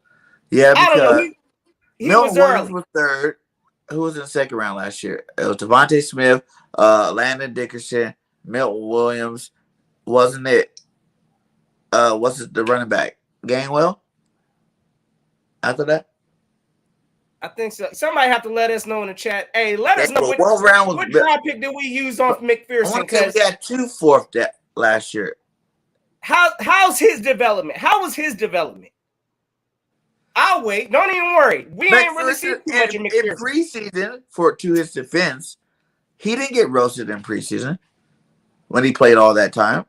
[SPEAKER 1] Yeah, because
[SPEAKER 2] I don't know. He
[SPEAKER 1] Milton
[SPEAKER 2] was
[SPEAKER 1] Williams
[SPEAKER 2] early.
[SPEAKER 1] was 3rd. Who was in the 2nd round last year? It was Devontae Smith, Landon Dickerson, Milton Williams. Wasn't it? What's the running back? Gainwell? After that?
[SPEAKER 2] I think so. Somebody have to let us know in the chat. Hey, let us know what draft pick did we use off McPherson?
[SPEAKER 1] Because we had 2 4th that last year.
[SPEAKER 2] How's his development? How was his development? I'll wait. Don't even worry. We ain't really seen too much of McPherson.
[SPEAKER 1] In preseason, to his defense, he didn't get roasted in preseason when he played all that time.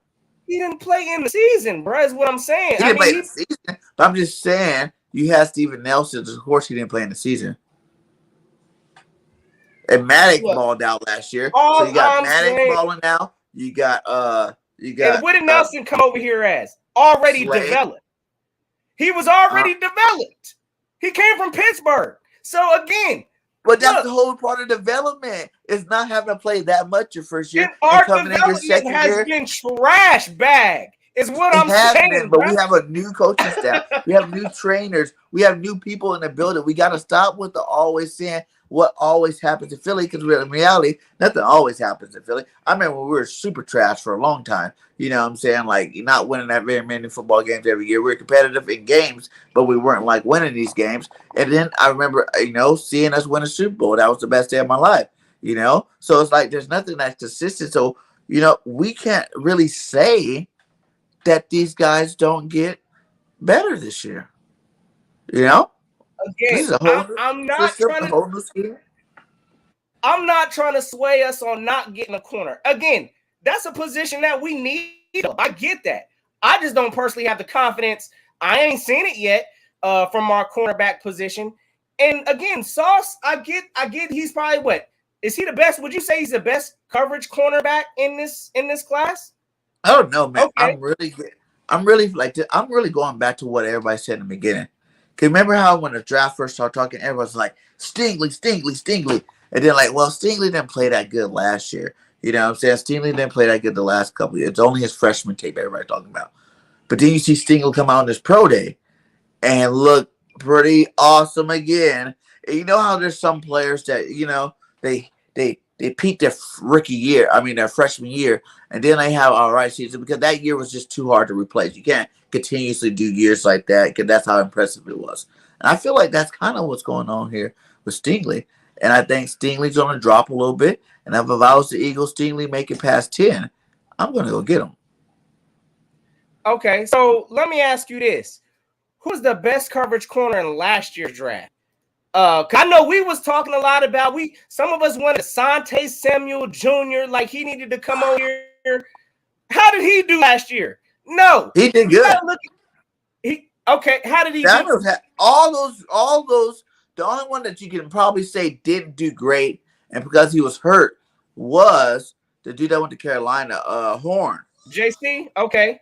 [SPEAKER 2] He didn't play in the season, bro, is what I'm saying.
[SPEAKER 1] He didn't play in the season, but I'm just saying you had Steven Nelson. Of course, he didn't play in the season. And Maddox balled out last year. So you got Maddox balling out. You got
[SPEAKER 2] And what did Nelson come over here as? Already developed. He was already developed. He came from Pittsburgh. So again,
[SPEAKER 1] but that's the whole part of development, is not having to play that much your first year.
[SPEAKER 2] And our development has been trash bag, is what I'm saying.
[SPEAKER 1] But we have a new coaching staff. We have new trainers. We have new people in the building. We got to stop with the always saying what always happens in Philly, because in reality, nothing always happens in Philly. I remember when we were super trash for a long time. You know what I'm saying? Like, you're not winning that very many football games every year. We were competitive in games, but we weren't like winning these games. And then I remember, seeing us win a Super Bowl. That was the best day of my life. So it's like there's nothing that's consistent. So, we can't really say that these guys don't get better this year.
[SPEAKER 2] Again, I'm not trying to sway us on not getting a corner. Again, that's a position that we need. I get that. I just don't personally have the confidence. I ain't seen it yet from our cornerback position. And again, Sauce, I get he's probably Is he the best? Would you say he's the best coverage cornerback in this class?
[SPEAKER 1] I don't know, man.
[SPEAKER 2] Okay.
[SPEAKER 1] I'm really going back to what everybody said in the beginning. Cause remember how when the draft first started talking, everyone's like Stingley, and then like, well, Stingley didn't play that good last year. You know what I'm saying? Stingley didn't play that good the last couple of years. It's only his freshman tape everybody talking about. But then you see Stingley come out on this pro day and look pretty awesome again. And you know how there's some players that they peaked their rookie year, their freshman year, and then they have all right season because that year was just too hard to replace. You can't continuously do years like that because that's how impressive it was. And I feel like that's kind of what's going on here with Stingley. And I think Stingley's going to drop a little bit. And if I was the Eagles, Stingley make it past 10, I'm going to go get him.
[SPEAKER 2] Okay, so let me ask you this. Who's the best coverage corner in last year's draft? Cause I know we was talking a lot about some of us wanted Asante Samuel Jr. like he needed to come over here. How did he do last year? No,
[SPEAKER 1] he did good.
[SPEAKER 2] How did he do?
[SPEAKER 1] All those. The only one that you can probably say didn't do great, and because he was hurt, was the dude that went to Carolina, Horn.
[SPEAKER 2] JC, okay.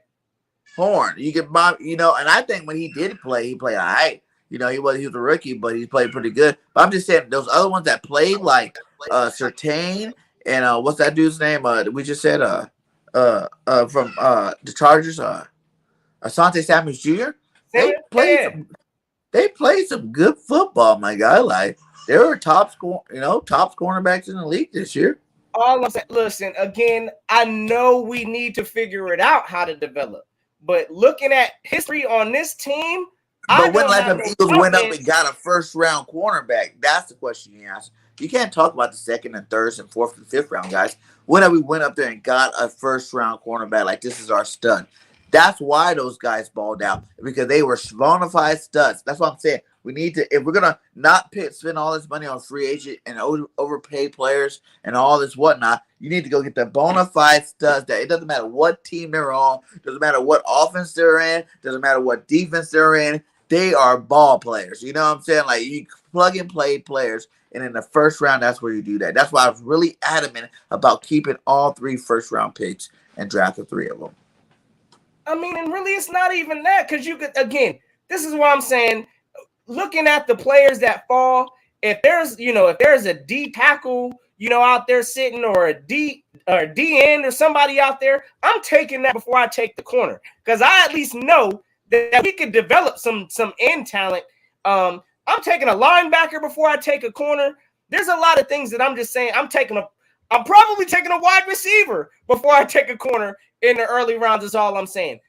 [SPEAKER 1] Horn, you can buy, and I think when he did play, he played all right. He was a rookie, but he played pretty good. But I'm just saying those other ones that played like Surtain and what's that dude's name? We just said from the Chargers, Asante Samuel Jr. They played some good football, my guy. Like they were top cornerbacks in the league this year.
[SPEAKER 2] All I'm saying, listen, again, I know we need to figure it out how to develop. But looking at history on this team,
[SPEAKER 1] but when last time Eagles went up and got a first-round cornerback? That's the question you ask. You can't talk about the second and third and fourth and fifth round guys. When we went up there and got a first-round cornerback, like this is our stud. That's why those guys balled out, because they were bona fide studs. That's what I'm saying. We need to, if we're gonna not spend all this money on free agent and overpay players and all this whatnot, you need to go get the bona fide studs. That it doesn't matter what team they're on, doesn't matter what offense they're in, doesn't matter what defense they're in. They are ball players. You know what I'm saying? Like you plug and play players, and in the first round, that's where you do that. That's why I was really adamant about keeping all 3 first-round picks and drafting 3 of them.
[SPEAKER 2] And really, it's not even that, because you could, again, this is what I'm saying. Looking at the players that fall, if there's a D tackle, out there sitting, or a D end or somebody out there, I'm taking that before I take the corner, because I at least know that we could develop some end talent. I'm taking a linebacker before I take a corner. There's a lot of things that I'm just saying. I'm probably taking a wide receiver before I take a corner in the early rounds is all I'm saying.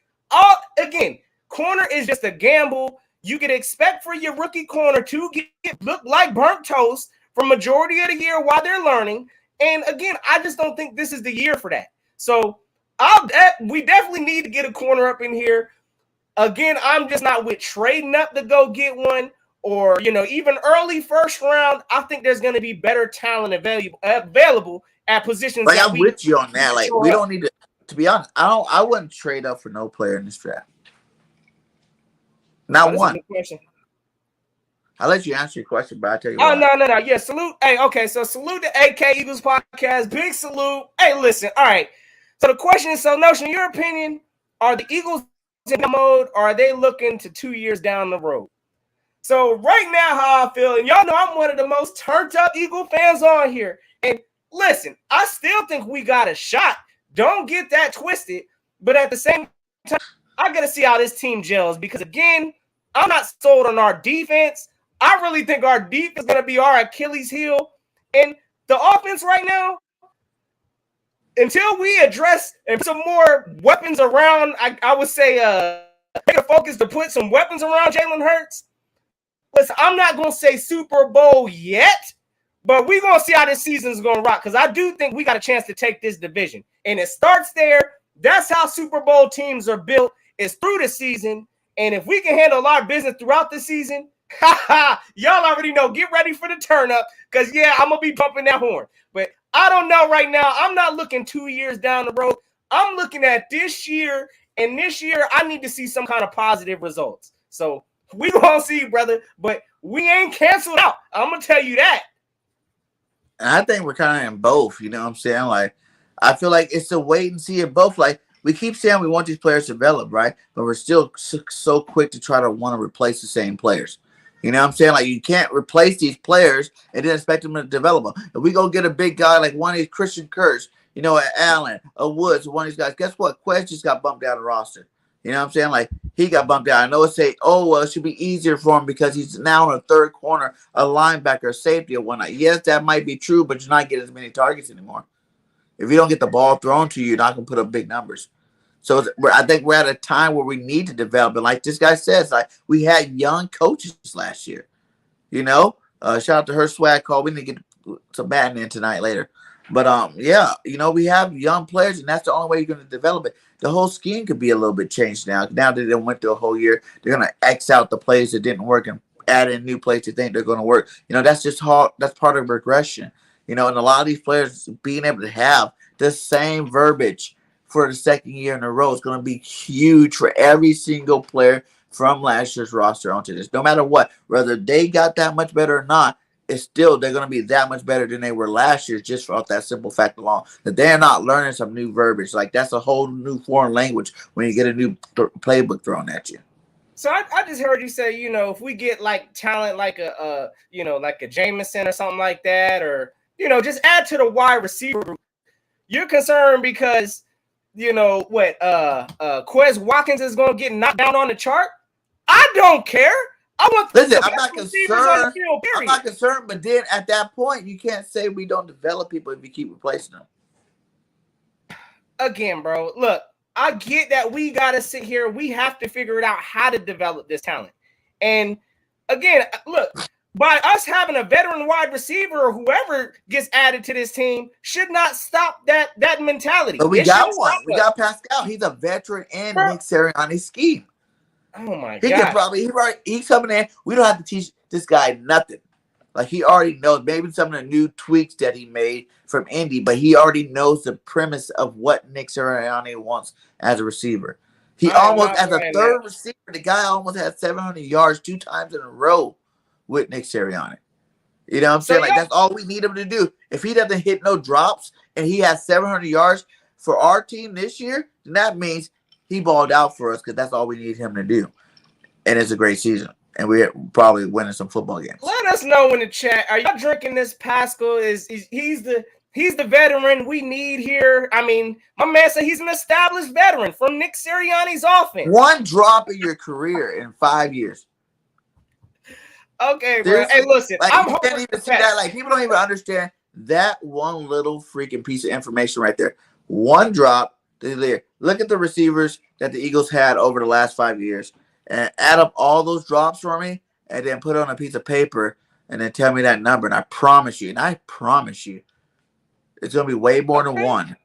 [SPEAKER 2] Again, corner is just a gamble. You could expect for your rookie corner to look like burnt toast for majority of the year while they're learning. And again, I just don't think this is the year for that. So we definitely need to get a corner up in here. Again, I'm just not with trading up to go get one, or even early first round. I think there's going to be better talent available at positions.
[SPEAKER 1] Like I'm with you on that. Like we don't need to be honest. I wouldn't trade up for no player in this draft. Not one. I'll let you answer your question, but I'll tell you.
[SPEAKER 2] No. Yeah, salute. Hey, okay. So salute to AK Eagles Podcast. Big salute. Hey, listen. All right. So the question is, Notion, in your opinion, are the Eagles in mode, or are they looking to 2 years down the road? So right now, how I feel, and y'all know I'm one of the most turned up Eagle fans on here. And listen, I still think we got a shot. Don't get that twisted. But at the same time, I got to see how this team gels, because again, I'm not sold on our defense. I really think our defense is going to be our Achilles heel. And the offense right now, until we address and put some more weapons around, I would say take a focus to put some weapons around Jalen Hurts. Listen, I'm not going to say Super Bowl yet, but we're going to see how this season is going to rock, because I do think we got a chance to take this division. And it starts there. That's how Super Bowl teams are built, is through the season. And if we can handle our business throughout the season, y'all already know. Get ready for the turn up, because, yeah, I'm going to be bumping that horn. But I don't know right now. I'm not looking 2 years down the road. I'm looking at this year, and this year I need to see some kind of positive results. So we going to see, brother, but we ain't canceled out. I'm going to tell you that.
[SPEAKER 1] And I think we're kind of in both. You know what I'm saying? Like, I feel like it's a wait and see in both. Like, we keep saying we want these players to develop, right? But we're still so quick to try to want to replace the same players. You know what I'm saying? Like, you can't replace these players and then expect them to develop them. If we go get a big guy like one of these Christian Kurtz, you know, Allen, a Woods, one of these guys, guess what? Quest just got bumped out of the roster. You know what I'm saying? Like, he got bumped out. I know it's say, oh, well, it should be easier for him because he's now in a third corner, a linebacker, safety, or whatnot. Yes, that might be true, but you're not getting as many targets anymore. If you don't get the ball thrown to you, you're not going to put up big numbers. So I think we're at a time where we need to develop. And like this guy says, like, we had young coaches last year. You know, shout out to her swag call. We need to get some batting in tonight later. But yeah, you know, we have young players, and that's the only way you're going to develop it. The whole scheme could be a little bit changed now. Now that they went through a whole year, they're going to X out the plays that didn't work and add in new plays that think they're going to work. You know, that's just hard. That's part of regression. You know, and a lot of these players being able to have the same verbiage for the second year in a row is going to be huge for every single player from last year's roster onto this. No matter what, whether they got that much better or not, it's still they're going to be that much better than they were last year, just off that simple fact alone that they're not learning some new verbiage. Like, that's a whole new foreign language when you get a new playbook thrown at you.
[SPEAKER 2] So I just heard you say, you know, if we get like talent like you know, like a Jameson or something like that, or, you know, just add to the wide receiver group, you're concerned because, you know, what Quez Watkins is going to get knocked down on the chart? I don't care. I want.
[SPEAKER 1] Listen, I'm not concerned. I'm not concerned, but then at that point, you can't say we don't develop people if you keep replacing them.
[SPEAKER 2] Again, bro, look, I get that we got to sit here. We have to figure it out how to develop this talent. And again, look, by us having a veteran wide receiver or whoever gets added to this team should not stop that mentality.
[SPEAKER 1] But we got one. We got Pascal. He's a veteran in Nick Sirianni's scheme.
[SPEAKER 2] Oh my
[SPEAKER 1] God! He can probably he's coming in. We don't have to teach this guy nothing. Like, he already knows maybe some of the new tweaks that he made from Indy, but he already knows the premise of what Nick Sirianni wants as a receiver. He almost, as a third receiver, the guy almost had 700 yards 2 times in a row with Nick Sirianni. You know what I'm saying? Like, that's all we need him to do. If he doesn't hit no drops and he has 700 yards for our team this year, then that means he balled out for us, because that's all we need him to do. And it's a great season. And we're probably winning some football games.
[SPEAKER 2] Let us know in the chat. Are y'all drinking this Pascal? He's the veteran we need here? I mean, my man said he's an established veteran from Nick Sirianni's offense.
[SPEAKER 1] One drop in your career in 5 years.
[SPEAKER 2] Okay, bro. Hey, listen,
[SPEAKER 1] like,
[SPEAKER 2] I'm
[SPEAKER 1] hoping even see that. Like, people don't even understand that one little freaking piece of information right there. One drop. Look at the receivers that the Eagles had over the last 5 years, and add up all those drops for me, and then put it on a piece of paper, and then tell me that number. And I promise you, it's going to be way more than one.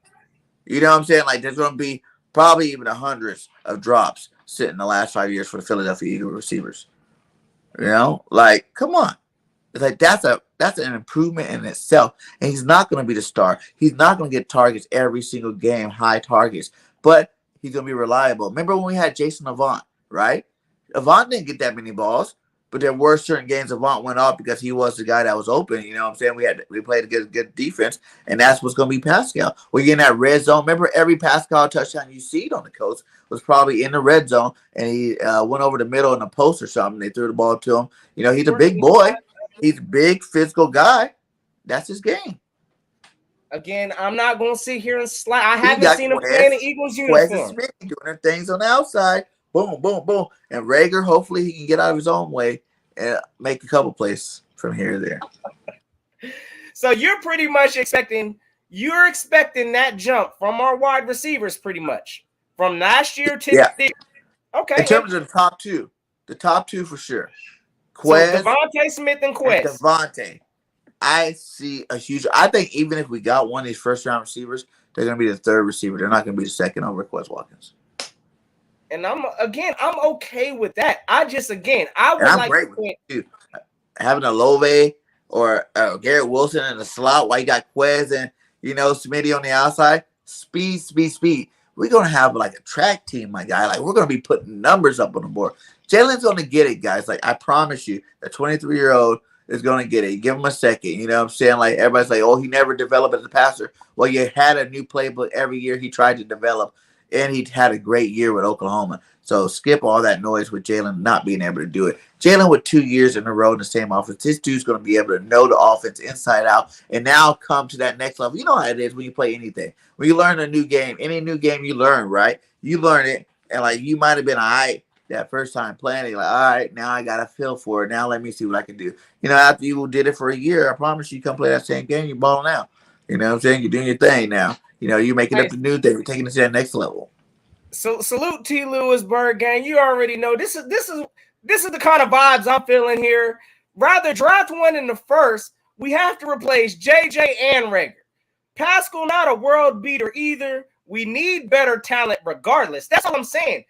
[SPEAKER 1] You know what I'm saying? Like, there's going to be probably even hundreds of drops sitting the last 5 years for the Philadelphia Eagles receivers. You know, like, come on. It's like, that's an improvement in itself. And he's not going to be the star. He's not going to get targets every single game, high targets. But he's going to be reliable. Remember when we had Jason Avant, right? Avant didn't get that many balls, but there were certain games Avant went off because he was the guy that was open. You know what I'm saying? We played a good defense, and that's what's going to be Pascal. We're getting that red zone. Remember, every Pascal touchdown you see on the coast was probably in the red zone, and he went over the middle in the post or something. They threw the ball to him. You know, he's a big boy. He's a big physical guy. That's his game.
[SPEAKER 2] Again, I'm not going to sit here and slide. I haven't seen him play in the Eagles uniform.
[SPEAKER 1] Smith doing their things on the outside. Boom, boom, boom. And Rager, hopefully he can get out of his own way and make a couple plays from here to there.
[SPEAKER 2] So you're pretty much expecting that jump from our wide receivers pretty much from last year to this year. Okay.
[SPEAKER 1] In terms of the top two for sure. Quez,
[SPEAKER 2] so Devontae Smith and Quez.
[SPEAKER 1] Devontae. I see a huge. I think even if we got one of these first round receivers, they're going to be the third receiver. They're not going to be the second over Quez Watkins.
[SPEAKER 2] And I'm okay with that. I would like
[SPEAKER 1] great with it too. Having a Love or Garrett Wilson in the slot while you got Quez and, you know, Smitty on the outside. Speed. We're going to have like a track team, my guy. Like, we're going to be putting numbers up on the board. Jalen's going to get it, guys. Like, I promise you, the 23-year-old is going to get it. Give him a second. You know what I'm saying? Like everybody's like, oh, he never developed as a passer. Well, you had a new playbook every year he tried to develop, and he had a great year with Oklahoma. So skip all that noise with Jalen not being able to do it. Jalen with 2 years in a row in the same offense, this dude's going to be able to know the offense inside out and now come to that next level. You know how it is when you play anything. When you learn a new game, any new game you learn, right? You learn it, and like you might have been all right that first time playing it, like, all right, now I got a feel for it. Now let me see what I can do. You know, after you did it for a year, I promise you come play that same game, you're balling out. You know what I'm saying? You're doing your thing now. You know, you're making up the new thing. You're taking it to that next level.
[SPEAKER 2] So salute T. Lewisburg gang. You already know this is the kind of vibes I'm feeling here. Rather draft one in the first, we have to replace JJ and Rager. Pascal not a world beater either. We need better talent regardless. That's all I'm saying.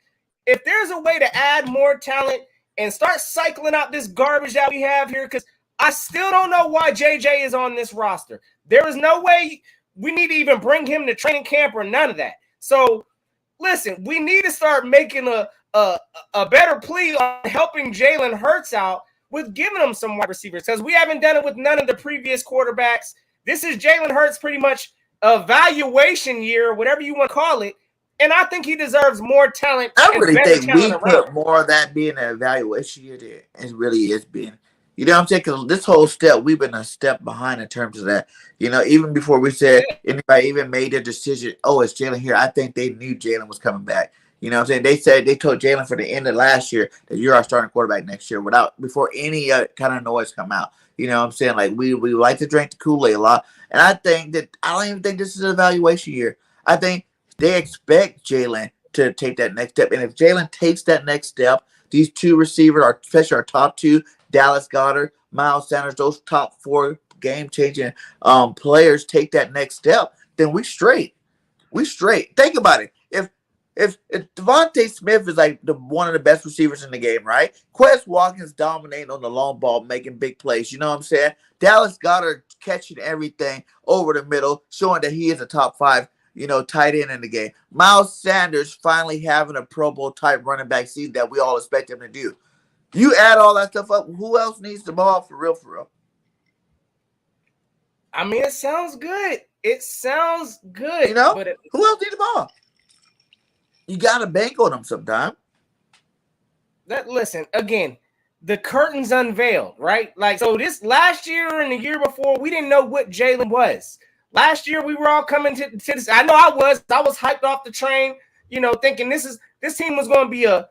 [SPEAKER 2] If there's a way to add more talent and start cycling out this garbage that we have here, because I still don't know why JJ is on this roster. There is no way we need to even bring him to training camp or none of that. So listen, we need to start making a better plea on helping Jalen Hurts out with giving him some wide receivers, because we haven't done it with none of the previous quarterbacks. This is Jalen Hurts pretty much evaluation year, whatever you want to call it, and I think he deserves more talent.
[SPEAKER 1] I really think we
[SPEAKER 2] around.
[SPEAKER 1] put more of that being an evaluation year there. It really is being. You know what I'm saying? Because this whole step, we've been a step behind in terms of that. You know, even before we said anybody even made a decision, oh, it's Jalen here. I think they knew Jalen was coming back. You know what I'm saying? They told Jalen for the end of last year that you're our starting quarterback next year before any kind of noise come out. You know what I'm saying? Like we like to drink the Kool-Aid a lot. And I don't even think this is an evaluation year. I think they expect Jalen to take that next step. And if Jalen takes that next step, these two receivers, especially our top two, Dallas Goedert, Miles Sanders, those top 4 game-changing players take that next step, then we straight. We straight. Think about it. If Devontae Smith is like one of the best receivers in the game, right? Quez Watkins dominating on the long ball, making big plays. You know what I'm saying? Dallas Goedert catching everything over the middle, showing that he is a top 5, tight end in the game. Miles Sanders finally having a Pro Bowl type running back season that we all expect him to do. You add all that stuff up, who else needs the ball for real, for real?
[SPEAKER 2] I mean, it sounds good. It sounds good.
[SPEAKER 1] But who else needs the ball? You got to bank on them sometime.
[SPEAKER 2] Listen, again, the curtain's unveiled, right? Like, so this last year and the year before, we didn't know what Jalen was. Last year, we were all coming to this. I know I was hyped off the train, thinking this team was going to be a,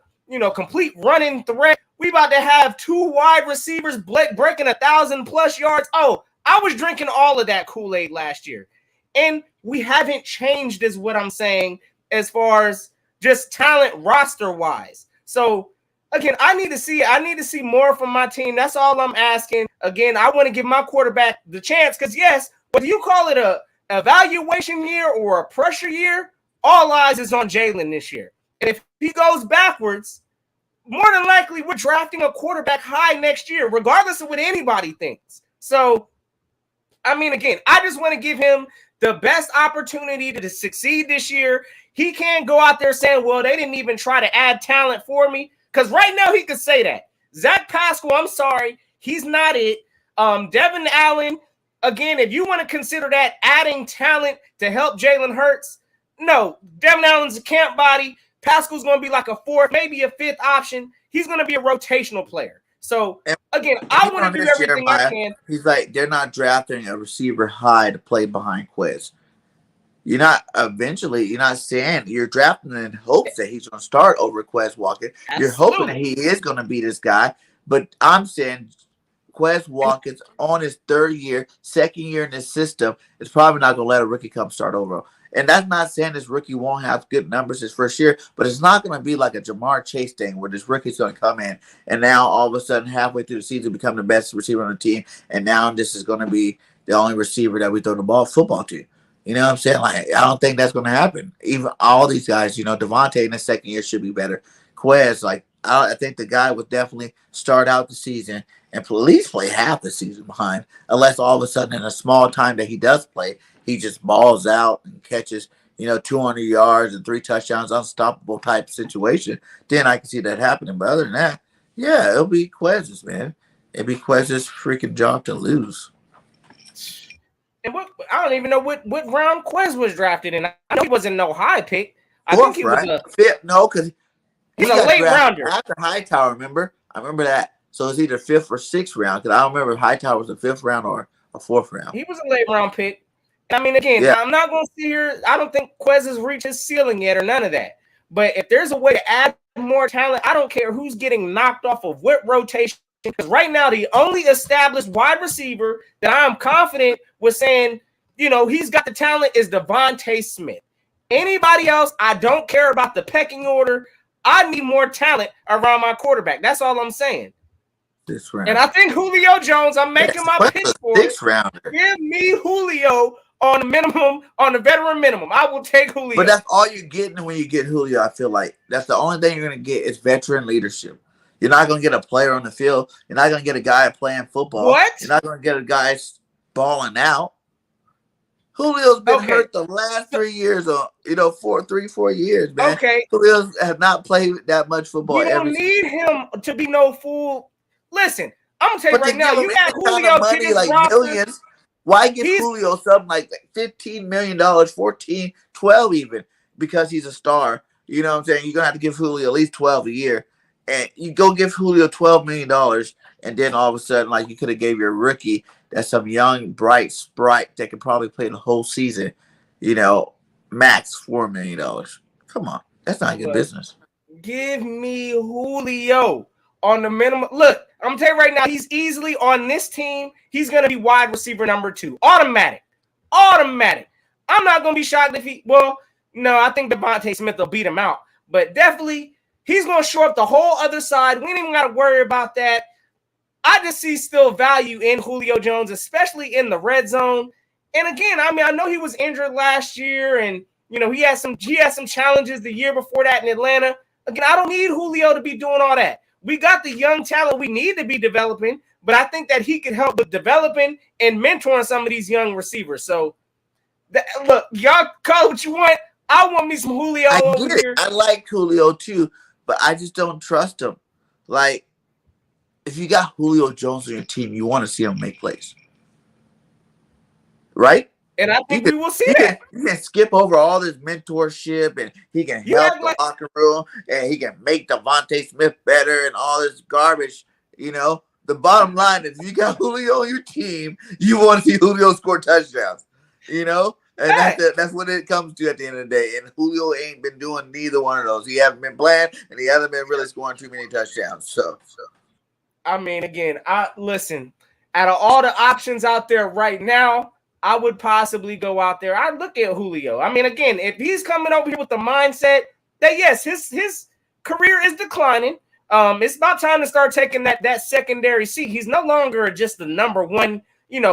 [SPEAKER 2] complete running threat. We about to have 2 wide receivers breaking 1,000+ yards. Oh, I was drinking all of that Kool-Aid last year. And we haven't changed is what I'm saying as far as just talent roster-wise. So, again, I need to see more from my team. That's all I'm asking. Again, I want to give my quarterback the chance because, yes, whether you call it a evaluation year or a pressure year, all eyes is on Jalen this year. And if he goes backwards, more than likely we're drafting a quarterback high next year, regardless of what anybody thinks. So, I mean, again, I just want to give him the best opportunity to succeed this year. He can't go out there saying, well, they didn't even try to add talent for me. Because right now he could say that. Zach Pascal, I'm sorry, he's not it. Devin Allen, again, if you want to consider that adding talent to help Jalen Hurts, no. Devin Allen's a camp body. Pascal's going to be like a 4th, maybe a 5th option. He's going to be a rotational player. So, again, I want to do everything I can.
[SPEAKER 1] He's like, they're not drafting a receiver high to play behind Quez. You're not saying you're drafting in hopes that he's going to start over Quez Watkins. You're hoping that he is going to be this guy. But I'm saying Quez Watkins on his 3rd year, 2nd year in this system is probably not going to let a rookie come start over. And that's not saying this rookie won't have good numbers his first year, but it's not going to be like a Jamar Chase thing where this rookie's going to come in and now all of a sudden halfway through the season become the best receiver on the team. And now this is going to be the only receiver that we throw the football to. You know what I'm saying? Like, I don't think that's going to happen. Even all these guys, Devontae in the 2nd year should be better. Quez, I think the guy would definitely start out the season and at least play half the season behind, unless all of a sudden in a small time that he does play, he just balls out and catches, 200 yards and 3 touchdowns, unstoppable type situation. Then I can see that happening. But other than that, yeah, it'll be Quez's, man. It'd be Quez's freaking job to lose.
[SPEAKER 2] And I don't even know what round Quez was drafted in. I know he wasn't no high pick. I
[SPEAKER 1] Fourth,
[SPEAKER 2] think he was
[SPEAKER 1] right? Fifth. No, because
[SPEAKER 2] he's a late rounder.
[SPEAKER 1] After Hightower, remember? I remember that. So it's either 5th or 6th round. Because I don't remember if Hightower was a 5th round or a 4th round.
[SPEAKER 2] He was a late round pick. I mean, again, I'm not going to sit here. I don't think Quez has reached his ceiling yet or none of that. But if there's a way to add more talent, I don't care who's getting knocked off of what rotation. Because right now, the only established wide receiver that I'm confident was saying, you know, he's got the talent is Devontae Smith. Anybody else, I don't care about the pecking order. I need more talent around my quarterback. That's all I'm saying.
[SPEAKER 1] This round.
[SPEAKER 2] And I think Julio Jones, I'm making my pitch for it.
[SPEAKER 1] 6th rounder.
[SPEAKER 2] Give me Julio on the minimum, on the veteran minimum. I will take Julio.
[SPEAKER 1] But that's all you're getting when you get Julio. I feel like that's the only thing you're going to get is veteran leadership. You're not going to get a player on the field. You're not going to get a guy playing football.
[SPEAKER 2] What?
[SPEAKER 1] You're not going to get a guy balling out. Julio's been hurt the last 3 years, or 4 years, man.
[SPEAKER 2] Okay.
[SPEAKER 1] Julio has not played that much football.
[SPEAKER 2] You don't need him to be no fool. Listen, I'm gonna tell you right now. You got Julio
[SPEAKER 1] money, like millions. Why give Julio something like $15 million, 14, 12 even, because he's a star? You know what I'm saying? You're gonna have to give Julio at least 12 a year, and you go give Julio $12 million, and then all of a sudden, like you could have gave your rookie. That's some young, bright sprite that could probably play the whole season, max $4 million. Come on. That's not good business. Give
[SPEAKER 2] me Julio on the minimum. Look, I'm going to tell you right now, he's easily on this team. He's going to be wide receiver number 2. Automatic. I'm not going to be shocked if I think Devontae Smith will beat him out. But definitely, he's going to shore up the whole other side. We ain't even got to worry about that. I just see still value in Julio Jones, especially in the red zone. And again, I mean, I know he was injured last year, and he had some challenges the year before that in Atlanta. Again, I don't need Julio to be doing all that. We got the young talent we need to be developing, but I think that he could help with developing and mentoring some of these young receivers. So, look, y'all call it what you want. I want me some Julio over here.
[SPEAKER 1] I like Julio too, but I just don't trust him. Like, if you got Julio Jones on your team, you want to see him make plays. Right?
[SPEAKER 2] And I think we will see that.
[SPEAKER 1] He can skip over all this mentorship, and he can help the locker room, and he can make Devontae Smith better and all this garbage. The bottom line is if you got Julio on your team, you want to see Julio score touchdowns. And that's what it comes to at the end of the day. And Julio ain't been doing neither one of those. He hasn't been playing, and he hasn't been really scoring too many touchdowns. So.
[SPEAKER 2] I mean, again, listen, out of all the options out there right now, I would possibly go out there. I'd look at Julio. I mean, again, if he's coming over here with the mindset that, yes, his career is declining, it's about time to start taking that secondary seat. He's no longer just the number one,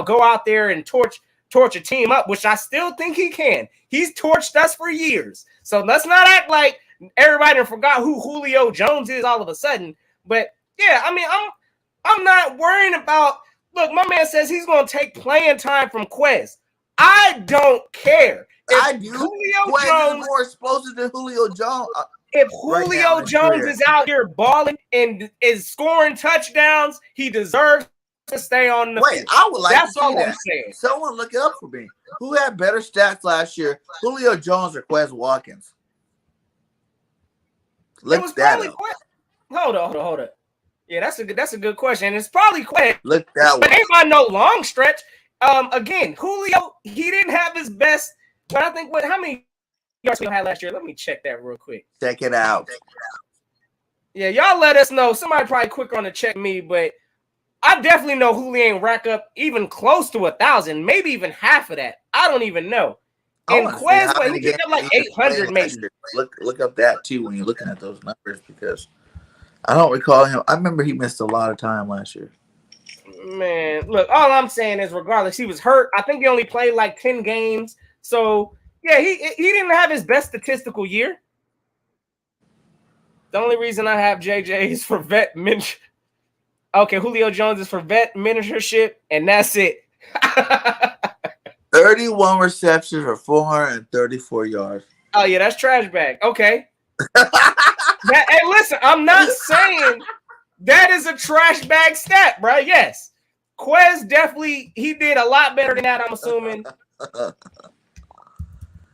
[SPEAKER 2] go out there and torch a team up, which I still think he can. He's torched us for years. So let's not act like everybody forgot who Julio Jones is all of a sudden. But, yeah, I mean, I'm not worrying about – look, my man says he's going to take playing time from Quez. I don't care.
[SPEAKER 1] I do. Quez is more explosive than Julio Jones.
[SPEAKER 2] If Julio Jones is out here balling and is scoring touchdowns, he deserves to stay on the field.
[SPEAKER 1] I would like
[SPEAKER 2] That's
[SPEAKER 1] to see
[SPEAKER 2] all
[SPEAKER 1] that.
[SPEAKER 2] I'm saying.
[SPEAKER 1] Someone look it up for me. Who had better stats last year, Julio Jones or Quez Watkins? Look that up.
[SPEAKER 2] Hold on. Yeah, that's a good question. It's probably Quez.
[SPEAKER 1] Look that way.
[SPEAKER 2] Ain't by no long stretch. Again, Julio, he didn't have his best. But I think how many yards he had last year? Let me check that real quick.
[SPEAKER 1] Check it out.
[SPEAKER 2] Yeah, y'all let us know. Somebody probably quicker on to check me, but I definitely know Julio ain't rack up even close to 1,000, maybe even half of that. I don't even know. And Quez, he picked up like 800 maybe.
[SPEAKER 1] Look up that too when you're looking at those numbers because I don't recall him. I remember he missed a lot of time last year.
[SPEAKER 2] Man, look, all I'm saying is regardless, he was hurt. I think he only played like 10 games. So, yeah, he didn't have his best statistical year. The only reason I have JJ is for vet mentorship. Okay, Julio Jones is for vet mentorship, and that's it.
[SPEAKER 1] 31 receptions for 434 yards.
[SPEAKER 2] Oh, yeah, that's trash bag. Okay. Hey, listen, I'm not saying That is a trash bag stat, bro. Yes. Quez definitely, he did a lot better than that, I'm assuming.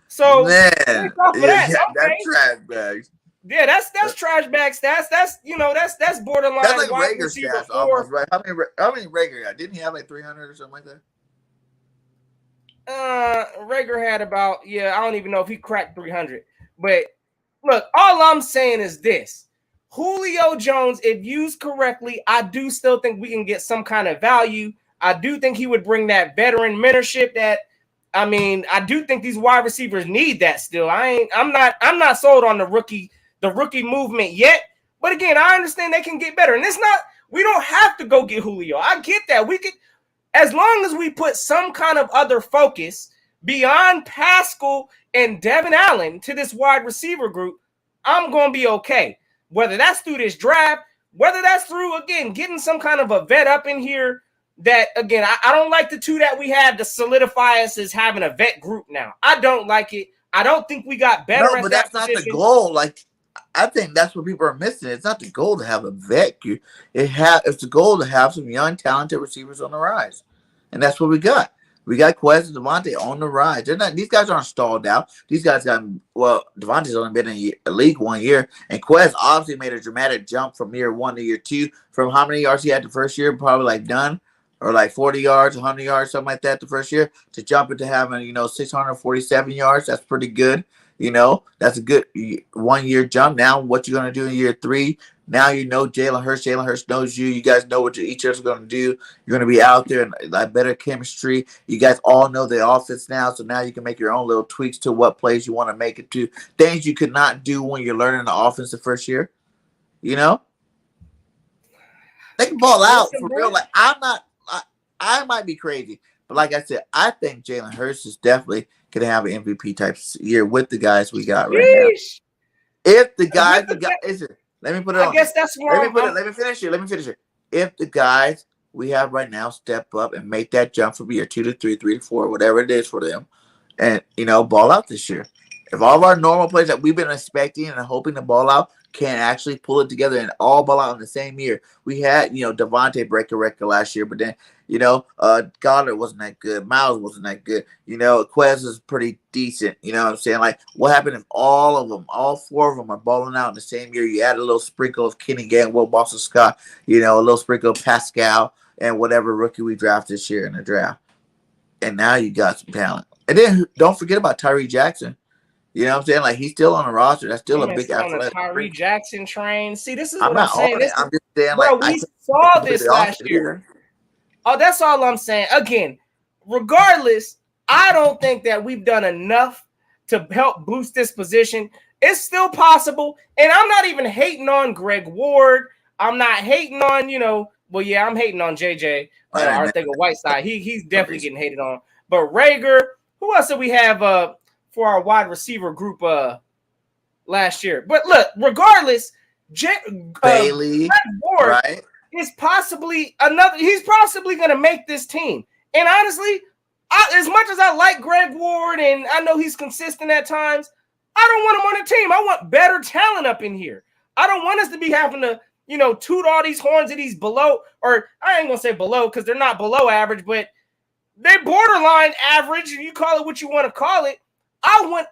[SPEAKER 2] So,
[SPEAKER 1] Man,
[SPEAKER 2] based off of
[SPEAKER 1] yeah,
[SPEAKER 2] that, okay.
[SPEAKER 1] that's trash bags.
[SPEAKER 2] Yeah, that's trash bag stats. That's that's borderline
[SPEAKER 1] That's like
[SPEAKER 2] wide
[SPEAKER 1] regular
[SPEAKER 2] receiver
[SPEAKER 1] stats
[SPEAKER 2] 4.
[SPEAKER 1] almost, right? How many regular guys? Didn't he have like 300 or something like that?
[SPEAKER 2] Rager had about, I don't even know if he cracked 300. But look, all I'm saying is this. Julio Jones, if used correctly, I do still think we can get some kind of value. I do think he would bring that veteran mentorship that, I mean, I do think these wide receivers need that still. I'm not sold on the rookie movement yet. But again, I understand they can get better. And we don't have to go get Julio. I get that. We could, as long as we put some kind of other focus beyond Pascal and Devin Allen to this wide receiver group, I'm going to be okay. Whether that's through this draft, whether that's through, again, getting some kind of a vet up in here that, again, I don't like the two that we have to solidify us as having a vet group now. I don't like it. I don't think we got better at that.
[SPEAKER 1] No, but that's not the goal. Like, I think that's what people are missing. It's not the goal to have a vet. It's the goal to have some young, talented receivers on the rise. And that's what we got. We got Quez and Devontae on the rise. These guys aren't stalled out. These guys Devontae's only been in the league 1 year, and Quez obviously made a dramatic jump from year 1 to year 2. From how many yards he had the first year, probably like none, or like 40 yards, 100 yards, something like that the first year, to jump into having 647 yards. That's pretty good. That's a good 1 year jump. Now, what you're gonna do in year 3? Now Jalen Hurts. Jalen Hurts knows you. You guys know what each other's going to do. You're going to be out there and like better chemistry. You guys all know the offense now, so now you can make your own little tweaks to what plays you want to make it to. Things you could not do when you're learning the offense the first year. They can ball out for real. Like I might be crazy, but like I said, I think Jalen Hurts is definitely going to have an MVP type year with the guys we got right now. If the guys we got, let me put it on.
[SPEAKER 2] I guess that's where
[SPEAKER 1] Let me finish it. If the guys we have right now step up and make that jump from year 2 to 3, 3 to 4, whatever it is for them, and ball out this year. If all of our normal players that we've been expecting and hoping to ball out can actually pull it together and all ball out in the same year. We had, Devontae break a record last year, but then, Goddard wasn't that good. Miles wasn't that good. Quez is pretty decent. You know what I'm saying? Like, what happened if all of them, all 4 of them are balling out in the same year? You add a little sprinkle of Kenny Gainwell, Boston Scott, a little sprinkle of Pascal and whatever rookie we draft this year in the draft. And now you got some talent. And then don't forget about Tyree Jackson. You know what I'm saying? Like, he's still on the roster. That's still a big athletic.
[SPEAKER 2] Tyree Jackson train. See, this is what I'm saying.
[SPEAKER 1] I'm just saying,
[SPEAKER 2] bro,
[SPEAKER 1] like,
[SPEAKER 2] we saw this last year. Oh, that's all I'm saying. Again, regardless, I don't think that we've done enough to help boost this position. It's still possible. And I'm not even hating on Greg Ward. I'm not hating on, I'm hating on JJ, Whiteside. He's definitely getting hated on. But Rager, who else did we have for our wide receiver group last year? But look, regardless,
[SPEAKER 1] Bailey,
[SPEAKER 2] Ward, right, is possibly he's possibly going to make this team. And honestly, as much as I like Greg Ward and I know he's consistent at times, I don't want him on the team. I want better talent up in here. I don't want us to be having to, toot all these horns that he's below, or I ain't going to say below because they're not below average, but they're borderline average. You call it what you want to call it. I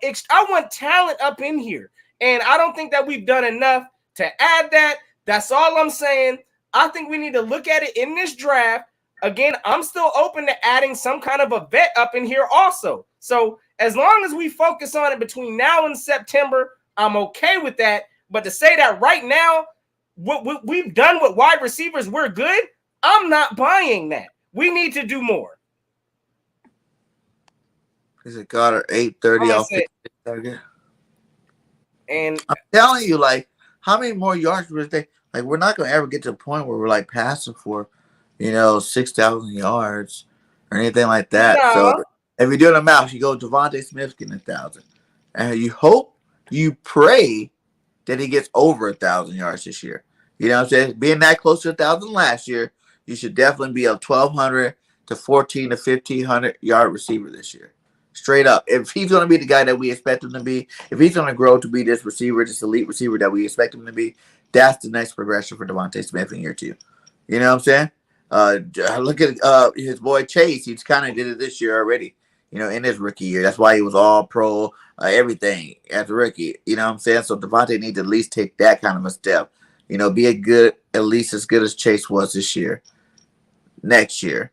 [SPEAKER 2] want talent up in here. And I don't think that we've done enough to add that. That's all I'm saying. I think we need to look at it in this draft. Again, I'm still open to adding some kind of a vet up in here also. So as long as we focus on it between now and September, I'm okay with that. But to say that right now, what we've done with wide receivers, we're good, I'm not buying that. We need to do more.
[SPEAKER 1] Is it Goddard 830 off target?
[SPEAKER 2] And
[SPEAKER 1] I'm telling you, like, how many more yards would they? Like, we're not going to ever get to a point where we're like passing for, 6,000 yards or anything like that. No. So if you're doing a mouse, you go Devontae Smith getting 1,000, and you hope, you pray that he gets over 1,000 yards this year. You know what I'm saying? Being that close to 1,000 last year, you should definitely be a 1,200 to 1,400 to 1,500 yard receiver this year. Straight up. If he's going to be the guy that we expect him to be, if he's going to grow to be this receiver, this elite receiver that we expect him to be, That's the next progression for Devontae Smith in year 2. You know what I'm saying? Look at his boy Chase. He's kind of did it this year already. You know, in his rookie year. That's why he was all pro, everything as a rookie. You know what I'm saying? So Devontae needs to at least take that kind of a step. You know, be at least as good as Chase was this year. Next year,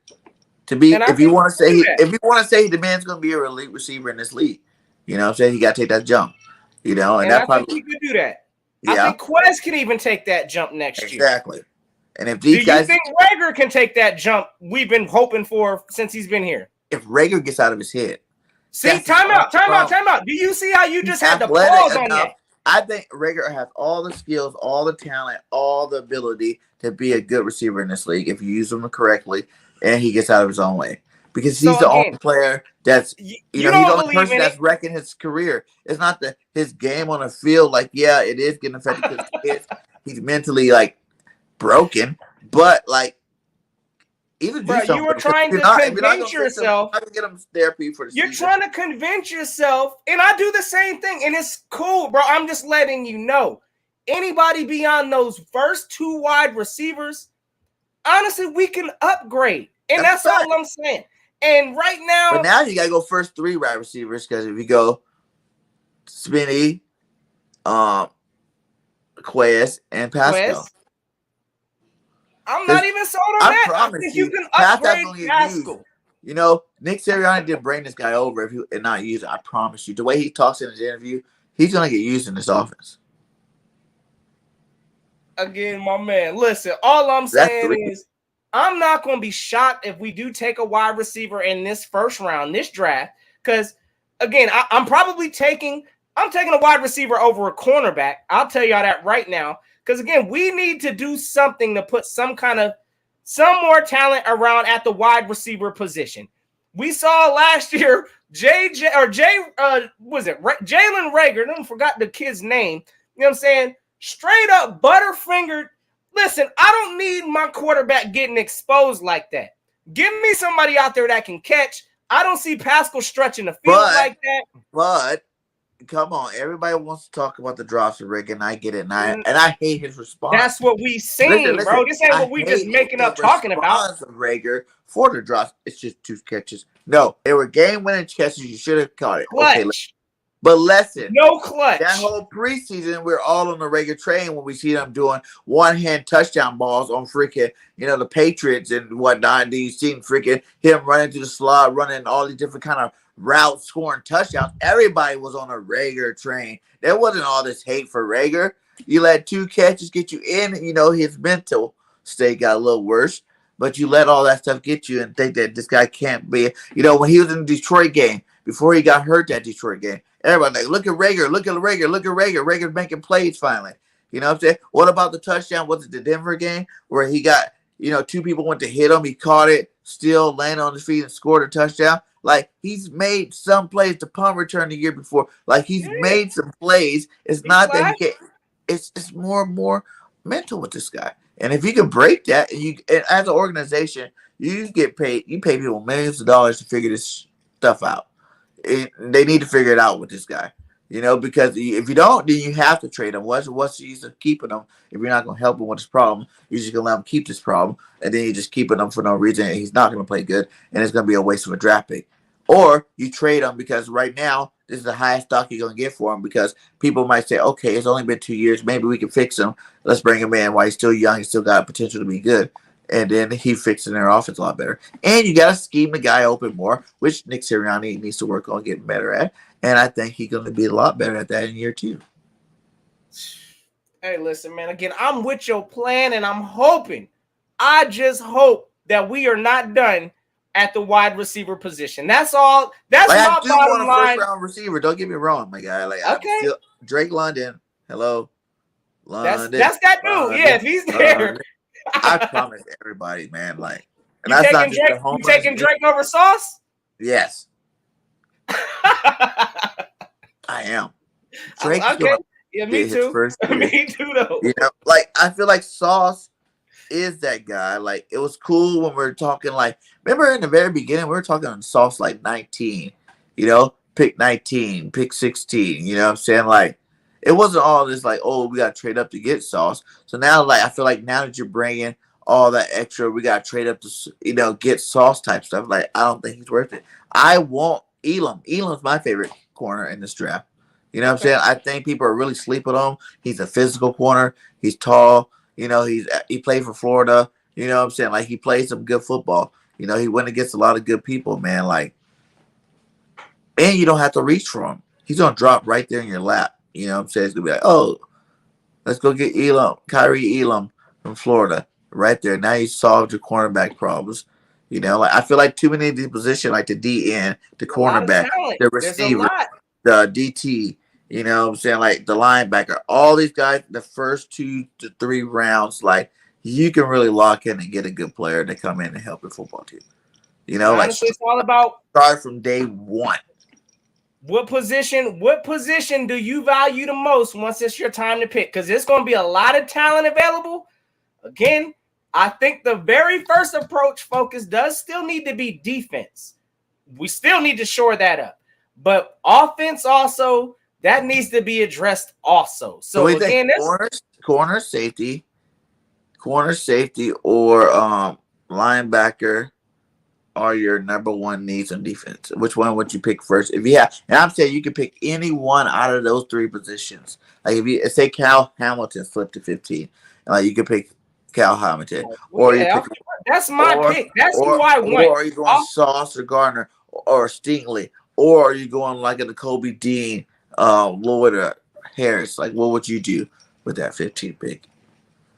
[SPEAKER 1] if you want to say the man's going to be a elite receiver in this league, you know what I'm saying? He got to take that jump. You know, and that
[SPEAKER 2] think he could do that. Yeah. I think Quez can even take that jump next year.
[SPEAKER 1] Exactly. And if these
[SPEAKER 2] guys, do you think Rager can take that jump we've been hoping for since he's been here?
[SPEAKER 1] If Rager gets out of his head.
[SPEAKER 2] See, time out. Do you see how you just had to pause on that?
[SPEAKER 1] I think Rager has all the skills, all the talent, all the ability to be a good receiver in this league if you use him correctly and he gets out of his own way. Because he's the only player that's, he's the only person that's wrecking his career. It's not his game on the field. Like, yeah, it is getting affected because he's mentally, like, broken. But, like, either do something.
[SPEAKER 2] You were trying to convince yourself.
[SPEAKER 1] I can get him therapy for the
[SPEAKER 2] season. You're trying to convince yourself, and I do the same thing, and it's cool, bro. I'm just letting you know. Anybody beyond those first 2 wide receivers, honestly, we can upgrade. And that's all I'm saying. And right now.
[SPEAKER 1] But now you got to go first 3 wide receivers because if you go Spinney, Quez, and Pascal.
[SPEAKER 2] I'm not even sold on that. I think you can upgrade Pascal.
[SPEAKER 1] You know, Nick Sirianni didn't bring this guy over and not use it. I promise you. The way he talks in his interview, he's going to get used in this offense.
[SPEAKER 2] Again, my man, listen, all I'm saying is I'm not going to be shocked if we do take a wide receiver in this first round, this draft, because, again, I'm taking a wide receiver over a cornerback. I'll tell y'all that right now. Because, again, we need to do something to put some more talent around at the wide receiver position. We saw last year, Jalen Rager, I forgot the kid's name. You know what I'm saying? Straight up butterfingered. Listen, I don't need my quarterback getting exposed like that. Give me somebody out there that can catch. I don't see Pascal stretching the field like that.
[SPEAKER 1] But come on, everybody wants to talk about the drops of Rick, and I get it, and I hate his response.
[SPEAKER 2] That's what we seen, bro. This ain't what we just making up talking about.
[SPEAKER 1] Of Rager for the drops, it's just 2 catches. No, they were game-winning catches. You should have caught it.
[SPEAKER 2] Clutch.
[SPEAKER 1] Okay, but listen,
[SPEAKER 2] no clutch.
[SPEAKER 1] That whole preseason, we're all on the Rager train when we see them doing one-hand touchdown balls on freaking, the Patriots and whatnot. Do you see freaking him running through the slot, running all these different kind of routes, scoring touchdowns? Everybody was on a Rager train. There wasn't all this hate for Rager. You let 2 catches get you in. His mental state got a little worse, but you let all that stuff get you and think that this guy can't be. When he was in the Detroit game, before he got hurt that Detroit game, everybody like, look at Rager, look at Rager, look at Rager. Rager's making plays finally. You know what I'm saying? What about the touchdown? Was it the Denver game where he got, 2 people went to hit him, he caught it, still landed on his feet and scored a touchdown? Like, he's made some plays to punt return the year before. Like, he's made some plays. It's not that he can't. It's more and more mental with this guy. And if you can break that, and as an organization, you get paid. You pay people millions of dollars to figure this stuff out. They need to figure it out with this guy. Because if you don't, then you have to trade him. What's the use of keeping him if you're not going to help him with his problem? You're just going to let him keep this problem, and then you're just keeping him for no reason, and he's not going to play good, and it's going to be a waste of a draft pick. Or you trade him because right now this is the highest stock you're going to get for him because people might say, okay, it's only been 2 years. Maybe we can fix him. Let's bring him in while he's still young. He's still got potential to be good. And then he fixing their offense a lot better. And you got to scheme the guy open more, which Nick Sirianni needs to work on getting better at. And I think he's going to be a lot better at that in year 2.
[SPEAKER 2] Hey, listen, man. Again, I'm with your plan, and I'm hoping. I just hope that we are not done at the wide receiver position. That's all. That's my bottom line.
[SPEAKER 1] First round receiver. Don't get me wrong, my guy. Like,
[SPEAKER 2] okay.
[SPEAKER 1] Drake London. Hello, London.
[SPEAKER 2] That's that dude. London. Yeah, if he's there.
[SPEAKER 1] I promise everybody, man. Like,
[SPEAKER 2] and you taking Drake? You taking Drake over Sauce?
[SPEAKER 1] Yes, I am. Drake.
[SPEAKER 2] Okay. Yeah, me too. Me too, though.
[SPEAKER 1] Like I feel like Sauce is that guy. Like it was cool when we were talking. Like remember in the very beginning, we were talking on Sauce like 19. Pick 19, pick 16. You know what I'm saying? Like it wasn't all this like, oh, we got to trade up to get Sauce. So now, like, I feel like now that you're bringing all that extra, we got to trade up to, get Sauce type stuff. Like, I don't think he's worth it. I want Elam. Elam's my favorite corner in this draft. You know what I'm saying? I think people are really sleeping on him. He's a physical corner. He's tall. He played for Florida. You know what I'm saying? Like, he plays some good football. He went against a lot of good people, man. Like, and you don't have to reach for him. He's going to drop right there in your lap. You know what I'm saying? It's going to be like, oh, let's go get Kyrie Elam from Florida right there. Now you solved your cornerback problems. Like, I feel like too many of these positions, like the DN, the cornerback, the receiver, the DT, you know what I'm saying? Like the linebacker, all these guys, the first 2 to 3 rounds, like you can really lock in and get a good player to come in and help your football team.
[SPEAKER 2] Honestly, it's all about
[SPEAKER 1] start from day one.
[SPEAKER 2] What position do you value the most once it's your time to pick? Because there's going to be a lot of talent available. Again, I think the very first approach focus does still need to be defense. We still need to shore that up. But offense also, that needs to be addressed also. So again,
[SPEAKER 1] corner safety, or linebacker are your number one needs on defense. Which one would you pick first? And I'm saying you can pick any one out of those 3 positions. Like if you say Cal Hamilton flipped to 15, you can pick Cal Hamilton,
[SPEAKER 2] that's my pick. That's who I want.
[SPEAKER 1] Or are you going Sauce or Gardner or Stingley, or are you going like a Kobe Dean, Lloyd or Harris? Like, what would you do with that 15 pick?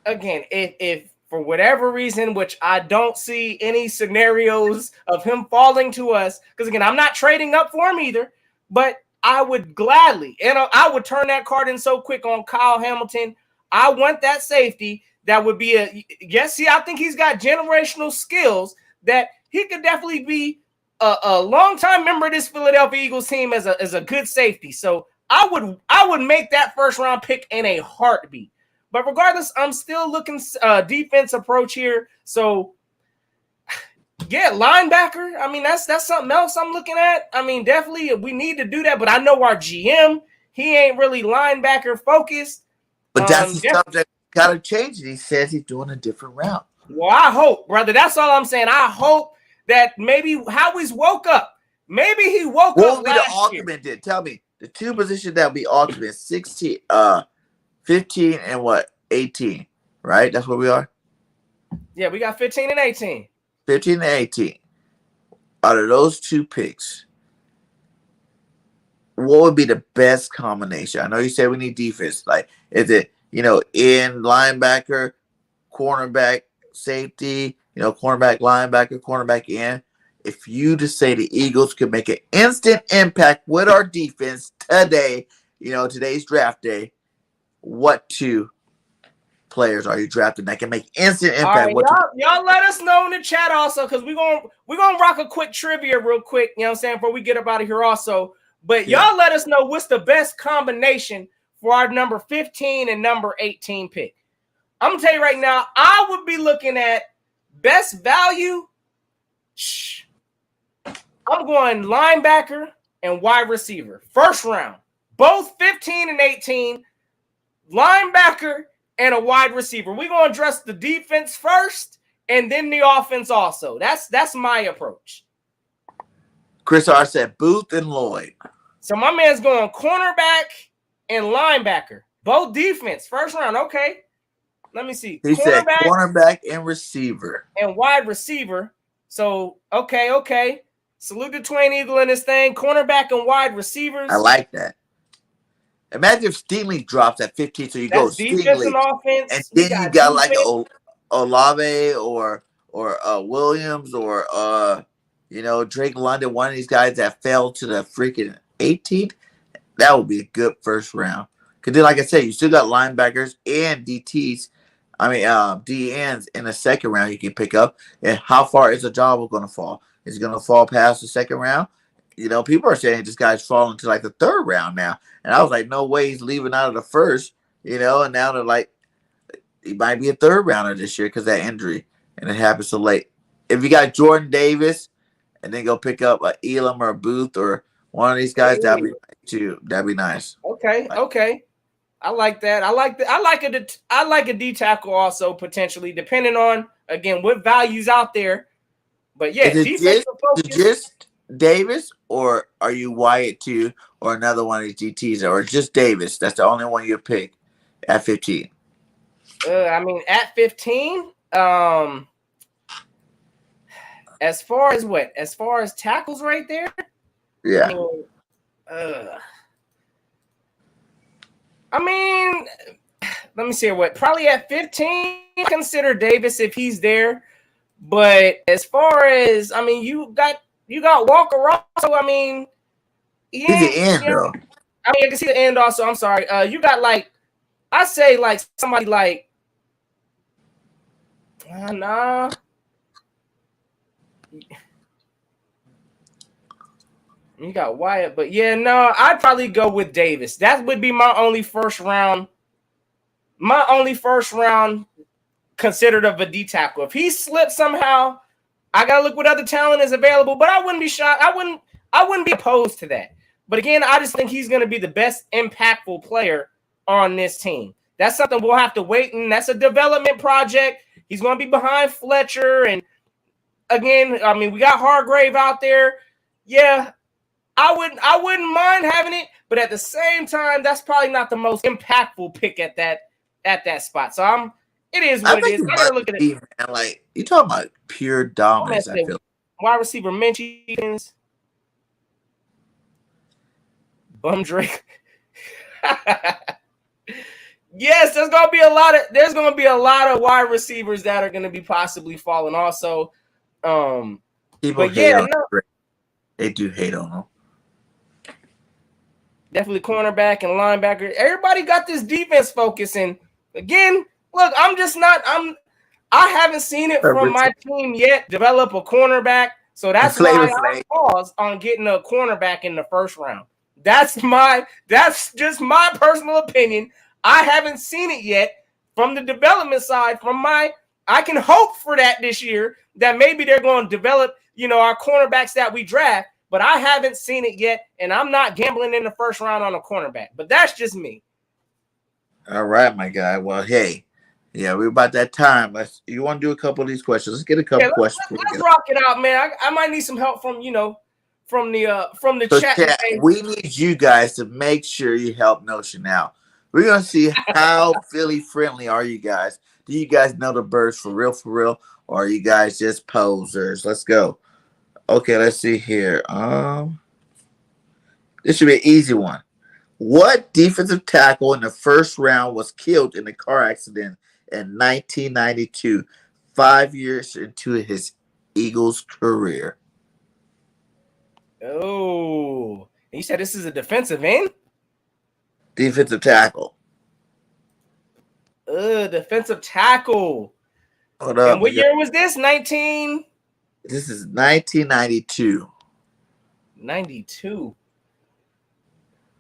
[SPEAKER 2] Again, if for whatever reason, which I don't see any scenarios of him falling to us, because again, I'm not trading up for him either, but I would gladly, and I would turn that card in so quick on Kyle Hamilton. I want that safety. That would be I think he's got generational skills that he could definitely be a long-time member of this Philadelphia Eagles team as a good safety. So I would make that first round pick in a heartbeat. But regardless, I'm still looking defense approach here. So yeah, linebacker. I mean, that's something else I'm looking at. I mean, definitely we need to do that. But I know our GM, he ain't really linebacker focused.
[SPEAKER 1] But that's the stuff that got to change it. He says he's doing a different route.
[SPEAKER 2] Well, I hope, brother. That's all I'm saying. I hope that maybe Howie's woke up. Maybe he woke up. What would be the ultimate?
[SPEAKER 1] Did tell me the 2 positions that would be ultimate: 16, 15, and what? 18. Right? That's where we are.
[SPEAKER 2] Yeah, we got 15 and 18.
[SPEAKER 1] 15 and 18. Out of those 2 picks, what would be the best combination? I know you said we need defense. Like, is it in linebacker, cornerback, safety, cornerback, linebacker, cornerback in? If you just say the Eagles could make an instant impact with our defense today, today's draft day, what 2 players are you drafting that can make instant impact?
[SPEAKER 2] All right, y'all let us know in the chat also, because we're gonna rock a quick trivia real quick, you know what I'm saying, before we get up out of here also. But y'all let us know what's the best combination for our number 15 and number 18 pick. I'm going to tell you right now, I would be looking at best value. I'm going linebacker and wide receiver. First round. Both 15 and 18. Linebacker and a wide receiver. We're going to address the defense first and then the offense also. That's my approach.
[SPEAKER 1] Chris R said Booth and Lloyd.
[SPEAKER 2] So my man's going cornerback and linebacker. Both defense. First round. Okay. Let me see.
[SPEAKER 1] He said cornerback and receiver.
[SPEAKER 2] And wide receiver. So, okay. Salute the Twain Eagle in this thing. Cornerback and wide receivers.
[SPEAKER 1] I like that. Imagine if Stingley drops at 15, so you go
[SPEAKER 2] defense and offense.
[SPEAKER 1] And then you got like Olave or Williams or Drake London, one of these guys that fell to the freaking 18th. That would be a good first round. Because then, like I said, you still got linebackers and DTs. DNs in the second round you can pick up. And how far is the job going to fall? Is it going to fall past the second round? People are saying this guy's falling to like the third round now. And I was like, no way he's leaving out of the first, and now they're like, he might be a third rounder this year because of that injury. And it happened so late. If you got Jordan Davis and then go pick up Elam or Booth or one of these guys, that'd be nice.
[SPEAKER 2] Okay. I like that. I like that. I like a D tackle also potentially, depending on again what values out there. But yeah,
[SPEAKER 1] Is
[SPEAKER 2] defensive
[SPEAKER 1] it
[SPEAKER 2] focus.
[SPEAKER 1] just Davis, or are you Wyatt too, or another one of these GTs, or just Davis? That's the only one you pick at 15.
[SPEAKER 2] I mean, at 15, as far as what? As far as tackles right there?
[SPEAKER 1] Yeah.
[SPEAKER 2] I mean, let me see what. Probably at 15, consider Davis if he's there. But as far as, I mean, you got Walker Rosso. I mean, he
[SPEAKER 1] He's the
[SPEAKER 2] ain't,
[SPEAKER 1] end
[SPEAKER 2] you know,
[SPEAKER 1] though.
[SPEAKER 2] I mean, I can see the end also. I'm sorry. You got like, I say like somebody like, nah. You got Wyatt, but yeah, no, I'd probably go with Davis. That would be my only first round. My only first round considered of a D tackle. If he slips somehow, I gotta look what other talent is available. But I wouldn't be shocked. I wouldn't be opposed to that. But again, I just think he's gonna be the best impactful player on this team. That's something we'll have to wait, and that's a development project. He's gonna be behind Fletcher, and again, I mean, we got Hargrave out there. Yeah, I wouldn't mind having it, but at the same time, that's probably not the most impactful pick at that spot. So it is what it is. I gotta look at it.
[SPEAKER 1] Man, like you talking about pure dominance. I feel
[SPEAKER 2] wide receiver Minchie, Bum Drake. Yes, there's gonna be a lot of wide receivers that are gonna be possibly falling. Also,
[SPEAKER 1] people hate on him. They do hate on him.
[SPEAKER 2] Definitely cornerback and linebacker. Everybody got this defense focus, and again, look, I haven't seen it from my team yet develop a cornerback, so that's why I pause on getting a cornerback in the first round. That's just my personal opinion. I haven't seen it yet from the development side. I can hope for that this year, that maybe they're going to develop, our cornerbacks that we draft. But I haven't seen it yet, and I'm not gambling in the first round on a cornerback. But that's just me.
[SPEAKER 1] All right, my guy. Well, hey, yeah, we're about that time. You want to do a couple of these questions? Let's get a couple questions.
[SPEAKER 2] Let's rock it out, man. I might need some help from the chat.
[SPEAKER 1] We need you guys to make sure you help Notion out. We're gonna see how Philly friendly are you guys. Do you guys know the birds for real, or are you guys just posers? Let's go. Okay, let's see here. This should be an easy one. What defensive tackle in the first round was killed in a car accident in 1992, 5 years into his Eagles career?
[SPEAKER 2] Oh, you said this is a defensive end?
[SPEAKER 1] Defensive tackle.
[SPEAKER 2] Defensive tackle.
[SPEAKER 1] Hold up.
[SPEAKER 2] And what year was this?
[SPEAKER 1] This is 1992.
[SPEAKER 2] 92.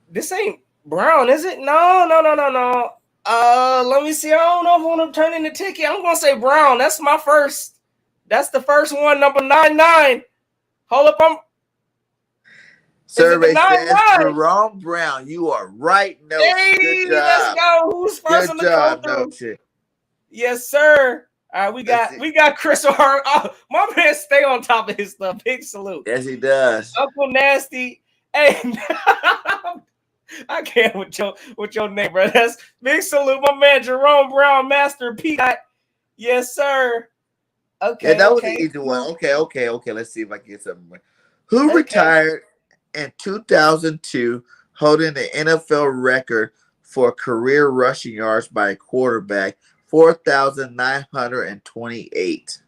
[SPEAKER 2] This ain't Brown, is it? No. Let me see. I don't know if I want to turn in the ticket. I'm gonna say Brown. That's the first one, number 99. Hold up,
[SPEAKER 1] Survey says Jerome Brown. You are right, no.
[SPEAKER 2] Hey,
[SPEAKER 1] good job.
[SPEAKER 2] Let's go. Who's first on the go through? Yes, sir. All right, we got Chris Hart. Oh, my man stay on top of his stuff. Big salute.
[SPEAKER 1] Yes, he does.
[SPEAKER 2] Uncle Nasty. Hey, I can't with your name, bro. That's big salute. My man Jerome Brown, Master P. Yes, sir. Okay.
[SPEAKER 1] Yeah, that was an easy one. Okay. Let's see if I can get something. Who retired in 2002, holding the NFL record for career rushing yards by a quarterback? 4,928.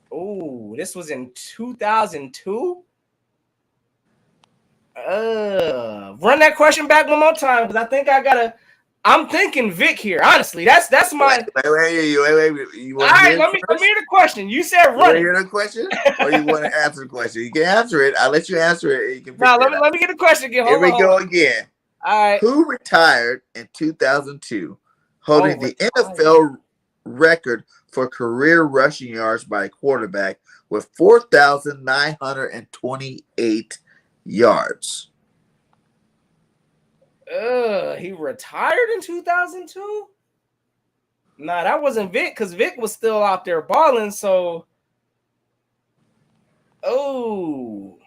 [SPEAKER 2] Oh, this was in 2002? Run that question back one more time, because I think I'm thinking Vic here. Honestly, that's my.
[SPEAKER 1] Wait.
[SPEAKER 2] All right, let me hear the question. You said run.
[SPEAKER 1] You want to hear the question, or you want to answer the question? You can answer it. I'll let you answer it. You can.
[SPEAKER 2] Let me get the question again.
[SPEAKER 1] Here we go again.
[SPEAKER 2] All right.
[SPEAKER 1] Who retired in 2002, holding the NFL record for career rushing yards by a quarterback with 4,928 yards?
[SPEAKER 2] He retired in 2002? Nah, that wasn't Vic, because Vic was still out there balling, so... Oh...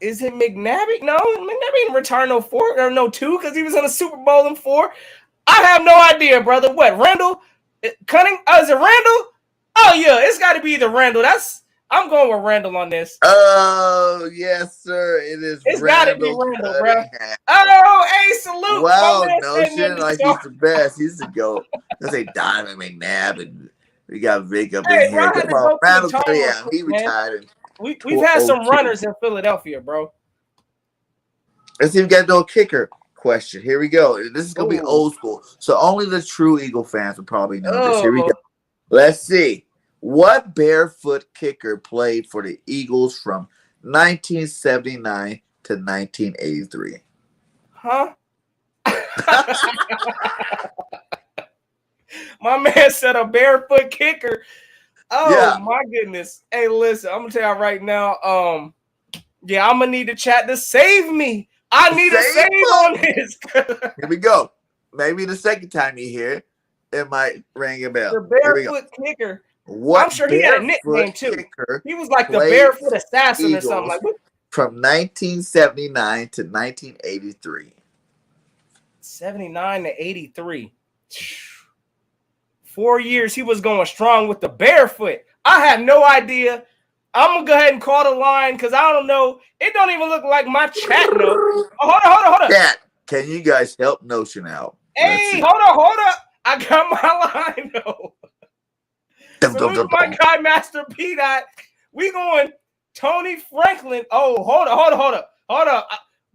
[SPEAKER 2] Is it McNabb? No, McNabb didn't retire no 4 or no 2 because he was in a Super Bowl in 4. I have no idea, brother. What, Randall? Cunning? Is it Randall? Oh, yeah, it's got to be the Randall. I'm going with Randall on this.
[SPEAKER 1] Oh, yes, sir.
[SPEAKER 2] It's got to be Randall, bro. Oh, hey, salute.
[SPEAKER 1] Wow, Notion. Like, he's the best. He's the GOAT. Let's say Diamond McNabb, and we got Vic up in here. Come on, Randall Cunningham. He retired.
[SPEAKER 2] We've had some runners in Philadelphia, bro.
[SPEAKER 1] Let's see if we got no kicker question. Here we go. This is going to be old school. So only the true Eagle fans will probably know this. Here we go. Let's see. What barefoot kicker played for the Eagles from 1979 to 1983?
[SPEAKER 2] Huh? My man said a barefoot kicker. Oh, yeah. My goodness. Hey, listen, I'm going to tell you right now. Yeah, I'm going to need the chat to save me. I need a save on this.
[SPEAKER 1] Here we go. Maybe the second time you hear it might ring a bell.
[SPEAKER 2] The barefoot kicker.
[SPEAKER 1] What
[SPEAKER 2] I'm sure he had a nickname too. He was like the barefoot assassin or something like that.
[SPEAKER 1] From 1979 to 1983.
[SPEAKER 2] 79 to 83. 4 years he was going strong with the barefoot. I have no idea. I'm going to go ahead and call the line because I don't know. It don't even look like my chat knows. Oh, hold on.
[SPEAKER 1] Chat, can you guys help Notion out?
[SPEAKER 2] Hey, hold up. I got my line though. Salute my guy, Master P. We going Tony Franklin. Oh, hold up.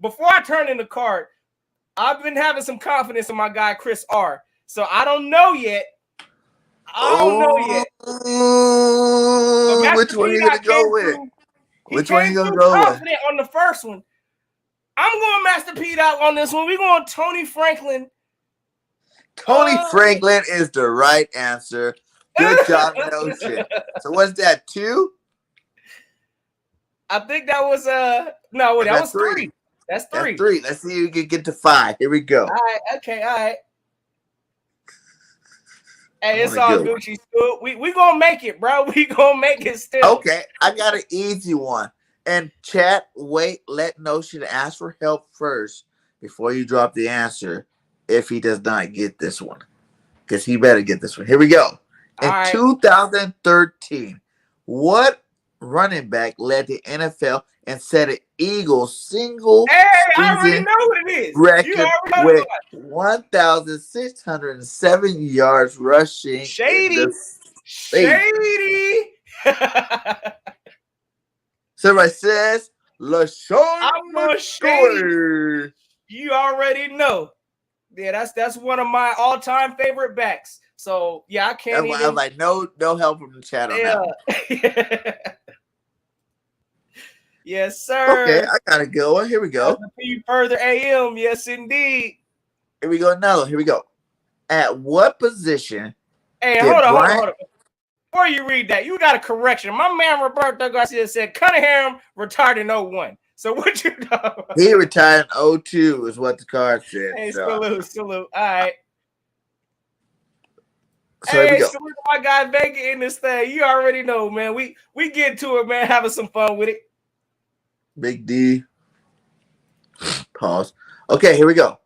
[SPEAKER 2] Before I turn in the card, I've been having some confidence in my guy, Chris R. So I don't know yet.
[SPEAKER 1] Which one are you going to go with? Which one are you going to go with?
[SPEAKER 2] On the first one. I'm going Master P. on this one. We're going Tony Franklin.
[SPEAKER 1] Tony Franklin is the right answer. Good job, Notion. So what's that, 2?
[SPEAKER 2] I think that was that was 3. That's 3.
[SPEAKER 1] That's 3. Let's see if you can get to 5. Here we go.
[SPEAKER 2] All right. Okay. All right. Hey, it's all Gucci school. We gonna make it, bro. We gonna make it still.
[SPEAKER 1] Okay, I got an easy one. And chat, wait, let Notion ask for help first before you drop the answer if he does not get this one. Because he better get this one. Here we go. In 2013, what running back led the NFL and set an Eagles single season record with 1,607 yards rushing?
[SPEAKER 2] Shady.
[SPEAKER 1] Somebody says LaShawn.
[SPEAKER 2] I'm going Shady. You already know. Yeah, that's one of my all-time favorite backs. So yeah, I can't.
[SPEAKER 1] I was like, no help from the chat on that one.
[SPEAKER 2] Yes, sir.
[SPEAKER 1] Okay, I got a good one. Here we go.
[SPEAKER 2] Further AM, yes, indeed.
[SPEAKER 1] Here we go. Another. Here we go. At what position?
[SPEAKER 2] Hey, hold on. Before you read that, you got a correction. My man Roberto Garcia said Cunningham retired in 01. So what you know?
[SPEAKER 1] He retired in 02 is what the card said.
[SPEAKER 2] Hey, salute. All right.
[SPEAKER 1] So here we go.
[SPEAKER 2] Salute my guy Vega in this thing. You already know, man. We get to it, man. Having some fun with it.
[SPEAKER 1] Big D. Pause. Okay, here we go.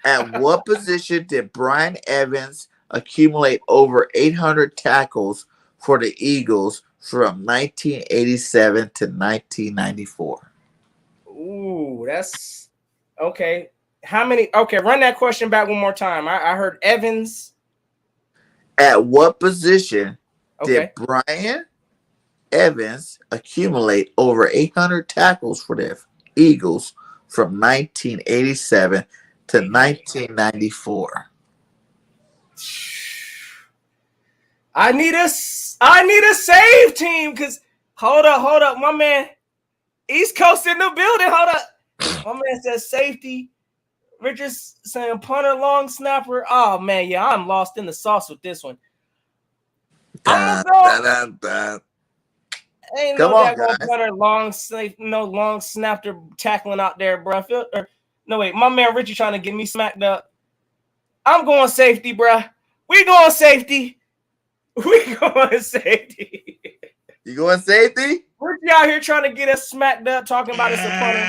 [SPEAKER 1] At what position did Brian Evans accumulate over 800 tackles for the Eagles from 1987 to 1994?
[SPEAKER 2] Ooh, that's okay. How many? Okay, run that question back one more time. I heard Evans.
[SPEAKER 1] At what position did Brian Evans accumulate over 800 tackles for the Eagles from 1987 to 1994?
[SPEAKER 2] I need a save team because hold up, my man. East Coast in the building. Hold up. My man says safety. Richard's saying punter, long snapper. Oh man, yeah, I'm lost in the sauce with this one. Ain't
[SPEAKER 1] Come
[SPEAKER 2] no
[SPEAKER 1] on,
[SPEAKER 2] daggone
[SPEAKER 1] guys.
[SPEAKER 2] better long safe, no long snapper tackling out there, bro. No, wait, my man Richie trying to get me smacked up. I'm going safety, bro. We going safety. We going safety.
[SPEAKER 1] You going safety?
[SPEAKER 2] Richie out here trying to get us smacked up, talking about his opponent.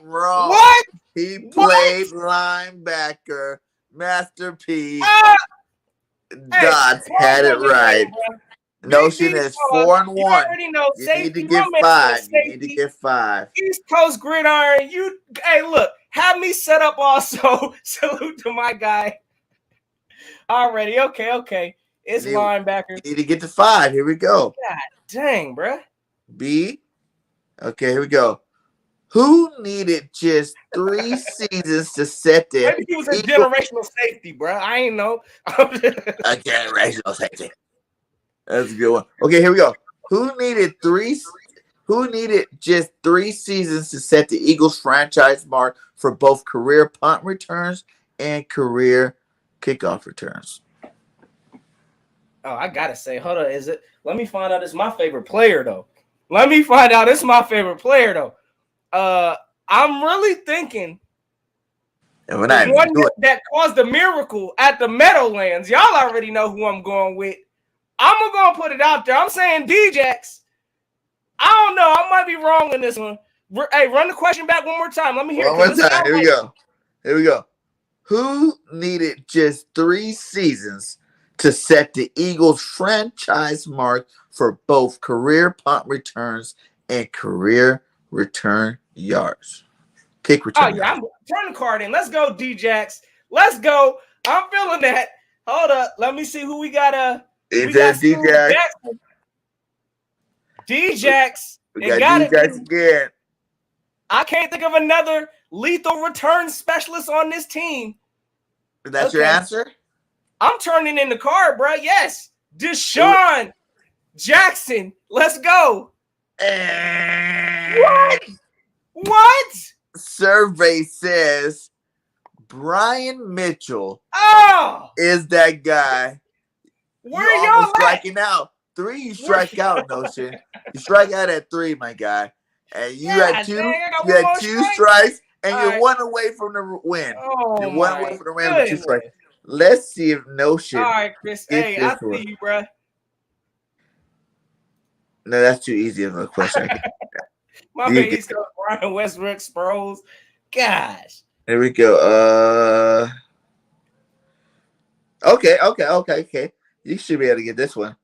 [SPEAKER 1] Wrong.
[SPEAKER 2] What?
[SPEAKER 1] He played linebacker. Master P. Dots had it right. Notion is 4-1.
[SPEAKER 2] You already know
[SPEAKER 1] You
[SPEAKER 2] safety.
[SPEAKER 1] need to get 5. You need to get 5.
[SPEAKER 2] East Coast Gridiron. Hey, look, have me set up also. Salute to my guy. Already. Okay. It's linebacker.
[SPEAKER 1] You need to get to 5. Here we go.
[SPEAKER 2] God dang, bro.
[SPEAKER 1] B. Okay, here we go. Who needed just 3 seasons to set the
[SPEAKER 2] Maybe he was a generational safety, bro. I ain't know.
[SPEAKER 1] A generational safety. That's a good one. Okay, here we go. Who needed just 3 seasons to set the Eagles franchise mark for both career punt returns and career kickoff returns?
[SPEAKER 2] Oh, I gotta say, hold on. Let me find out it's my favorite player, though. I'm really thinking
[SPEAKER 1] And we're not
[SPEAKER 2] the one that caused the miracle at the Meadowlands. Y'all already know who I'm going with. I'm going to put it out there. I'm saying D-Jax. I don't know. I might be wrong in this one. Hey, run the question back one more time. Let me hear it.
[SPEAKER 1] One more time. Here we go. Who needed just 3 seasons to set the Eagles franchise mark for both career punt returns and career return yards? Kick return.
[SPEAKER 2] Oh, yeah. I'm turn the card in. Let's go, D-Jax. Let's go. I'm feeling that. Hold up. Let me see who we got.
[SPEAKER 1] We got D-Jax.
[SPEAKER 2] D-Jax.
[SPEAKER 1] We got D-Jax again.
[SPEAKER 2] I can't think of another lethal return specialist on this team.
[SPEAKER 1] Is that your answer?
[SPEAKER 2] I'm turning in the card, bro. Yes. Deshaun Jackson. Let's go. What?
[SPEAKER 1] Survey says Brian Mitchell is that guy.
[SPEAKER 2] Where y'all
[SPEAKER 1] striking out? 3, you strike out, Notion. You strike out at 3, my guy. And you had 2. You had 2 strikes, and you're 1 away from the win. You're 1 away from the win with 2 strikes. Let's see if Notion.
[SPEAKER 2] All right, Chris. Hey, I see you, bro.
[SPEAKER 1] No, that's too easy of a question.
[SPEAKER 2] My man, he's got Brian Westbrook, Sproles. Gosh.
[SPEAKER 1] Here we go. Okay. You should be able to get this one.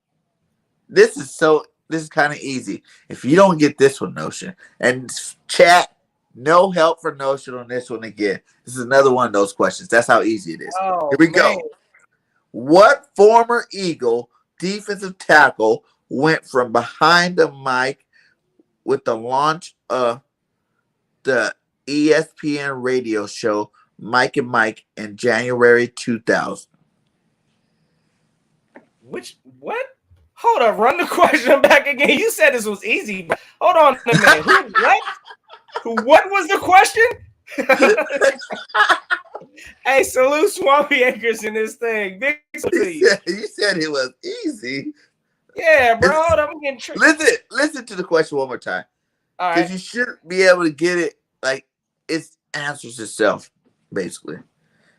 [SPEAKER 1] This is kind of easy. If you don't get this one, Notion, and chat, no help for Notion on this one again. This is another one of those questions. That's how easy it is. Here we go. What former Eagle defensive tackle went from behind the mic with the launch of the ESPN radio show Mike and Mike in January 2000?
[SPEAKER 2] What? Hold up, run the question back again. You said this was easy. Hold on a minute. What was the question? Hey, salute Swampy Acres in this thing. Big
[SPEAKER 1] You said it was easy.
[SPEAKER 2] Yeah, bro. Hold up, I'm getting tricked.
[SPEAKER 1] Listen to the question one more time.
[SPEAKER 2] All right.
[SPEAKER 1] Because you should be able to get it like it answers itself, basically. It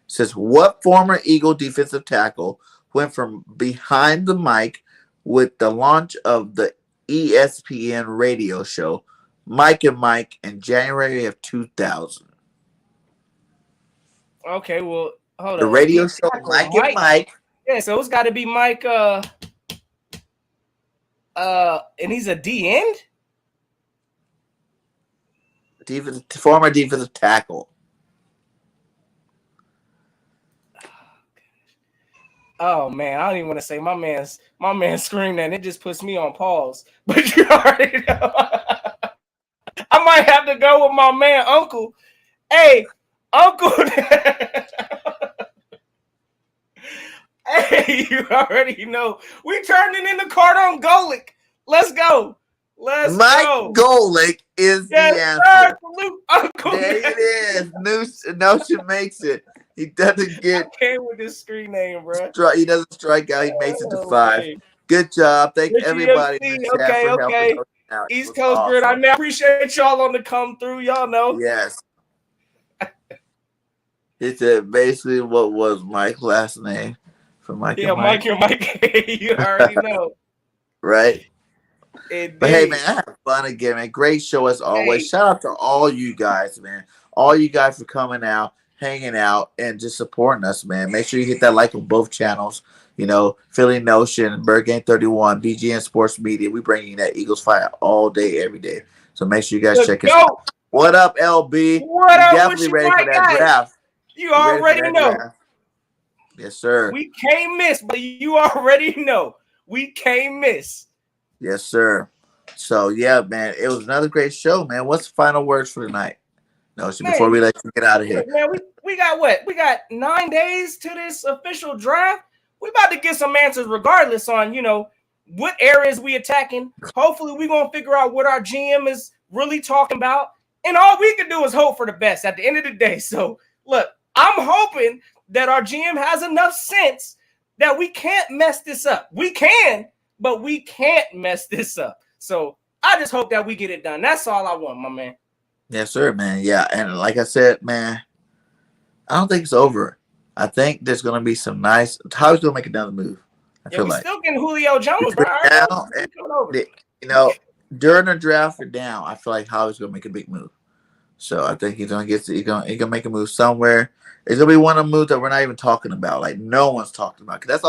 [SPEAKER 1] says, what former Eagle defensive tackle went from behind the mic with the launch of the ESPN radio show Mike and Mike in January of 2000?
[SPEAKER 2] Okay, well, hold on.
[SPEAKER 1] The radio show Mike and Mike.
[SPEAKER 2] Yeah, so it's got to be Mike. And he's a D end.
[SPEAKER 1] Former defensive tackle.
[SPEAKER 2] Oh man, I don't even want to say my man screamed that. It just puts me on pause. But you already know. I might have to go with my man, Uncle. Hey, Uncle. Hey, you already know. We turning in the card on Golick. Let's go.
[SPEAKER 1] Mike Golick is the answer.
[SPEAKER 2] Sir, salute, Uncle.
[SPEAKER 1] There it is. Notion makes it. He doesn't get.
[SPEAKER 2] I came with this screen name, bro.
[SPEAKER 1] He doesn't strike out. He makes it to 5. Good job. Thank
[SPEAKER 2] Good
[SPEAKER 1] everybody in
[SPEAKER 2] GMC.
[SPEAKER 1] the chat
[SPEAKER 2] Okay,
[SPEAKER 1] for helping
[SPEAKER 2] okay.
[SPEAKER 1] us out. It
[SPEAKER 2] East
[SPEAKER 1] was
[SPEAKER 2] Coast Grid. I
[SPEAKER 1] awesome.
[SPEAKER 2] mean, I appreciate y'all on the come through. Y'all know.
[SPEAKER 1] Yes. He said basically what was Mike's last name for Mike
[SPEAKER 2] Yeah,
[SPEAKER 1] and Mike.
[SPEAKER 2] Mike, your Mike. You already know.
[SPEAKER 1] Right? But hey, man,
[SPEAKER 2] Indeed.
[SPEAKER 1] I had fun again, man. Great show as always.
[SPEAKER 2] Hey,
[SPEAKER 1] Shout out to all you guys, man. All you guys for coming out, hanging out, and just supporting us, man. Make sure you hit that like on both channels. You know, Philly Notion, Bird Game 31, BGN Sports Media. We bring you that Eagles Fire all day, every day. So make sure you guys
[SPEAKER 2] the
[SPEAKER 1] check us out.
[SPEAKER 2] GOAT.
[SPEAKER 1] What up, LB?
[SPEAKER 2] What
[SPEAKER 1] You
[SPEAKER 2] up with
[SPEAKER 1] definitely
[SPEAKER 2] your
[SPEAKER 1] ready for
[SPEAKER 2] white
[SPEAKER 1] that
[SPEAKER 2] guy?
[SPEAKER 1] draft.
[SPEAKER 2] You
[SPEAKER 1] You ready for
[SPEAKER 2] already
[SPEAKER 1] that
[SPEAKER 2] know.
[SPEAKER 1] draft? Yes, sir.
[SPEAKER 2] We can't miss, but you already know. We can't miss.
[SPEAKER 1] Yes, sir. So yeah, man, it was another great show, man. What's the final words for tonight? No, so before we
[SPEAKER 2] Man,
[SPEAKER 1] let you get out of here.
[SPEAKER 2] look, man, we got what? We got 9 days to this official draft. We about to get some answers regardless on, what areas we attacking. Hopefully we going to figure out what our GM is really talking about. And all we can do is hope for the best at the end of the day. So, look, I'm hoping that our GM has enough sense that we can't mess this up. We can, but we can't mess this up. So, I just hope that we get it done. That's all I want, my man.
[SPEAKER 1] Yes, sir, man. Yeah, and like I said, man, I don't think it's over. I think there's gonna be some nice. How's gonna make another move? I
[SPEAKER 2] Yeah,
[SPEAKER 1] feel
[SPEAKER 2] we
[SPEAKER 1] like
[SPEAKER 2] still getting Julio Jones, bro.
[SPEAKER 1] now,
[SPEAKER 2] He's coming over.
[SPEAKER 1] you know, during the draft or down, I feel like Howie's gonna make a big move. So I think he's gonna make a move somewhere. It's gonna be one of the moves that we're not even talking about. Like no one's talking about. Cause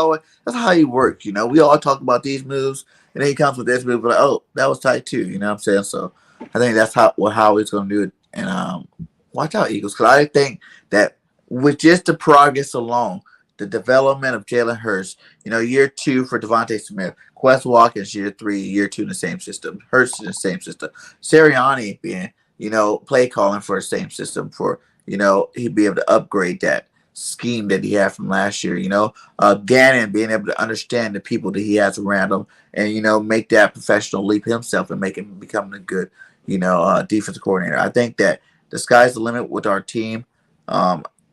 [SPEAKER 1] that's how he works. You know, we all talk about these moves, and then he comes with this move. Like, oh, that was tight too. You know what I'm saying? So I think that's how he's gonna do it. And watch out, Eagles, because I think that with just the progress alone, the development of Jalen Hurts, year 2 for Devontae Smith, Quest Watkins, year 3, year 2 in the same system, Hurts in the same system, Sirianni being play calling for the same system for, he'd be able to upgrade that scheme that he had from last year, Gannon being able to understand the people that he has around him and, make that professional leap himself and make him become a good, defensive coordinator. I think that the sky's the limit with our team.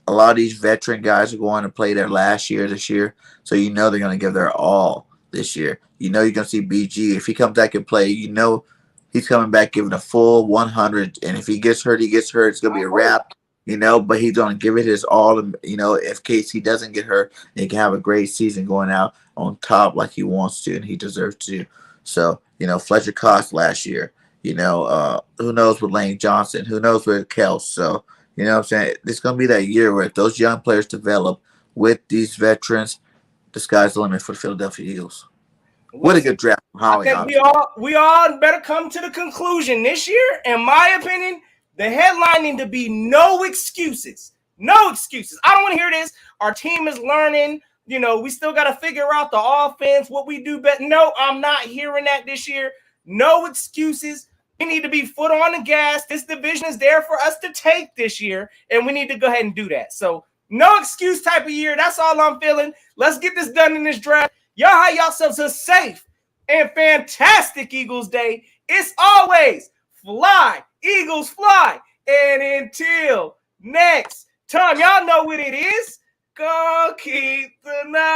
[SPEAKER 1] A lot of these veteran guys are going to play their last year this year. So, they're going to give their all this year. You're going to see BG. If he comes back and play, he's coming back giving a full 100. And if he gets hurt, he gets hurt. It's going to be a wrap, but he's going to give it his all. If case he doesn't get hurt, he can have a great season going out on top like he wants to and he deserves to. So, Fletcher Cox last year, who knows with Lane Johnson, who knows with Kels. So, you know what I'm saying? It's going to be that year where if those young players develop with these veterans, the sky's the limit for the Philadelphia Eagles. What a good draft from Howie.
[SPEAKER 2] I think we all better come to the conclusion this year, in my opinion, the headline need to be no excuses. No excuses. I don't want to hear this. Our team is learning. We still got to figure out the offense, what we do better. No, I'm not hearing that this year. No excuses. We need to be foot on the gas. This division is there for us to take this year, and we need to go ahead and do that. So, no excuse type of year. That's all I'm feeling. Let's get this done in this draft. Y'all have yourselves a safe and fantastic Eagles Day. It's always fly, Eagles fly. And until next time, y'all know what it is. Go keep the night.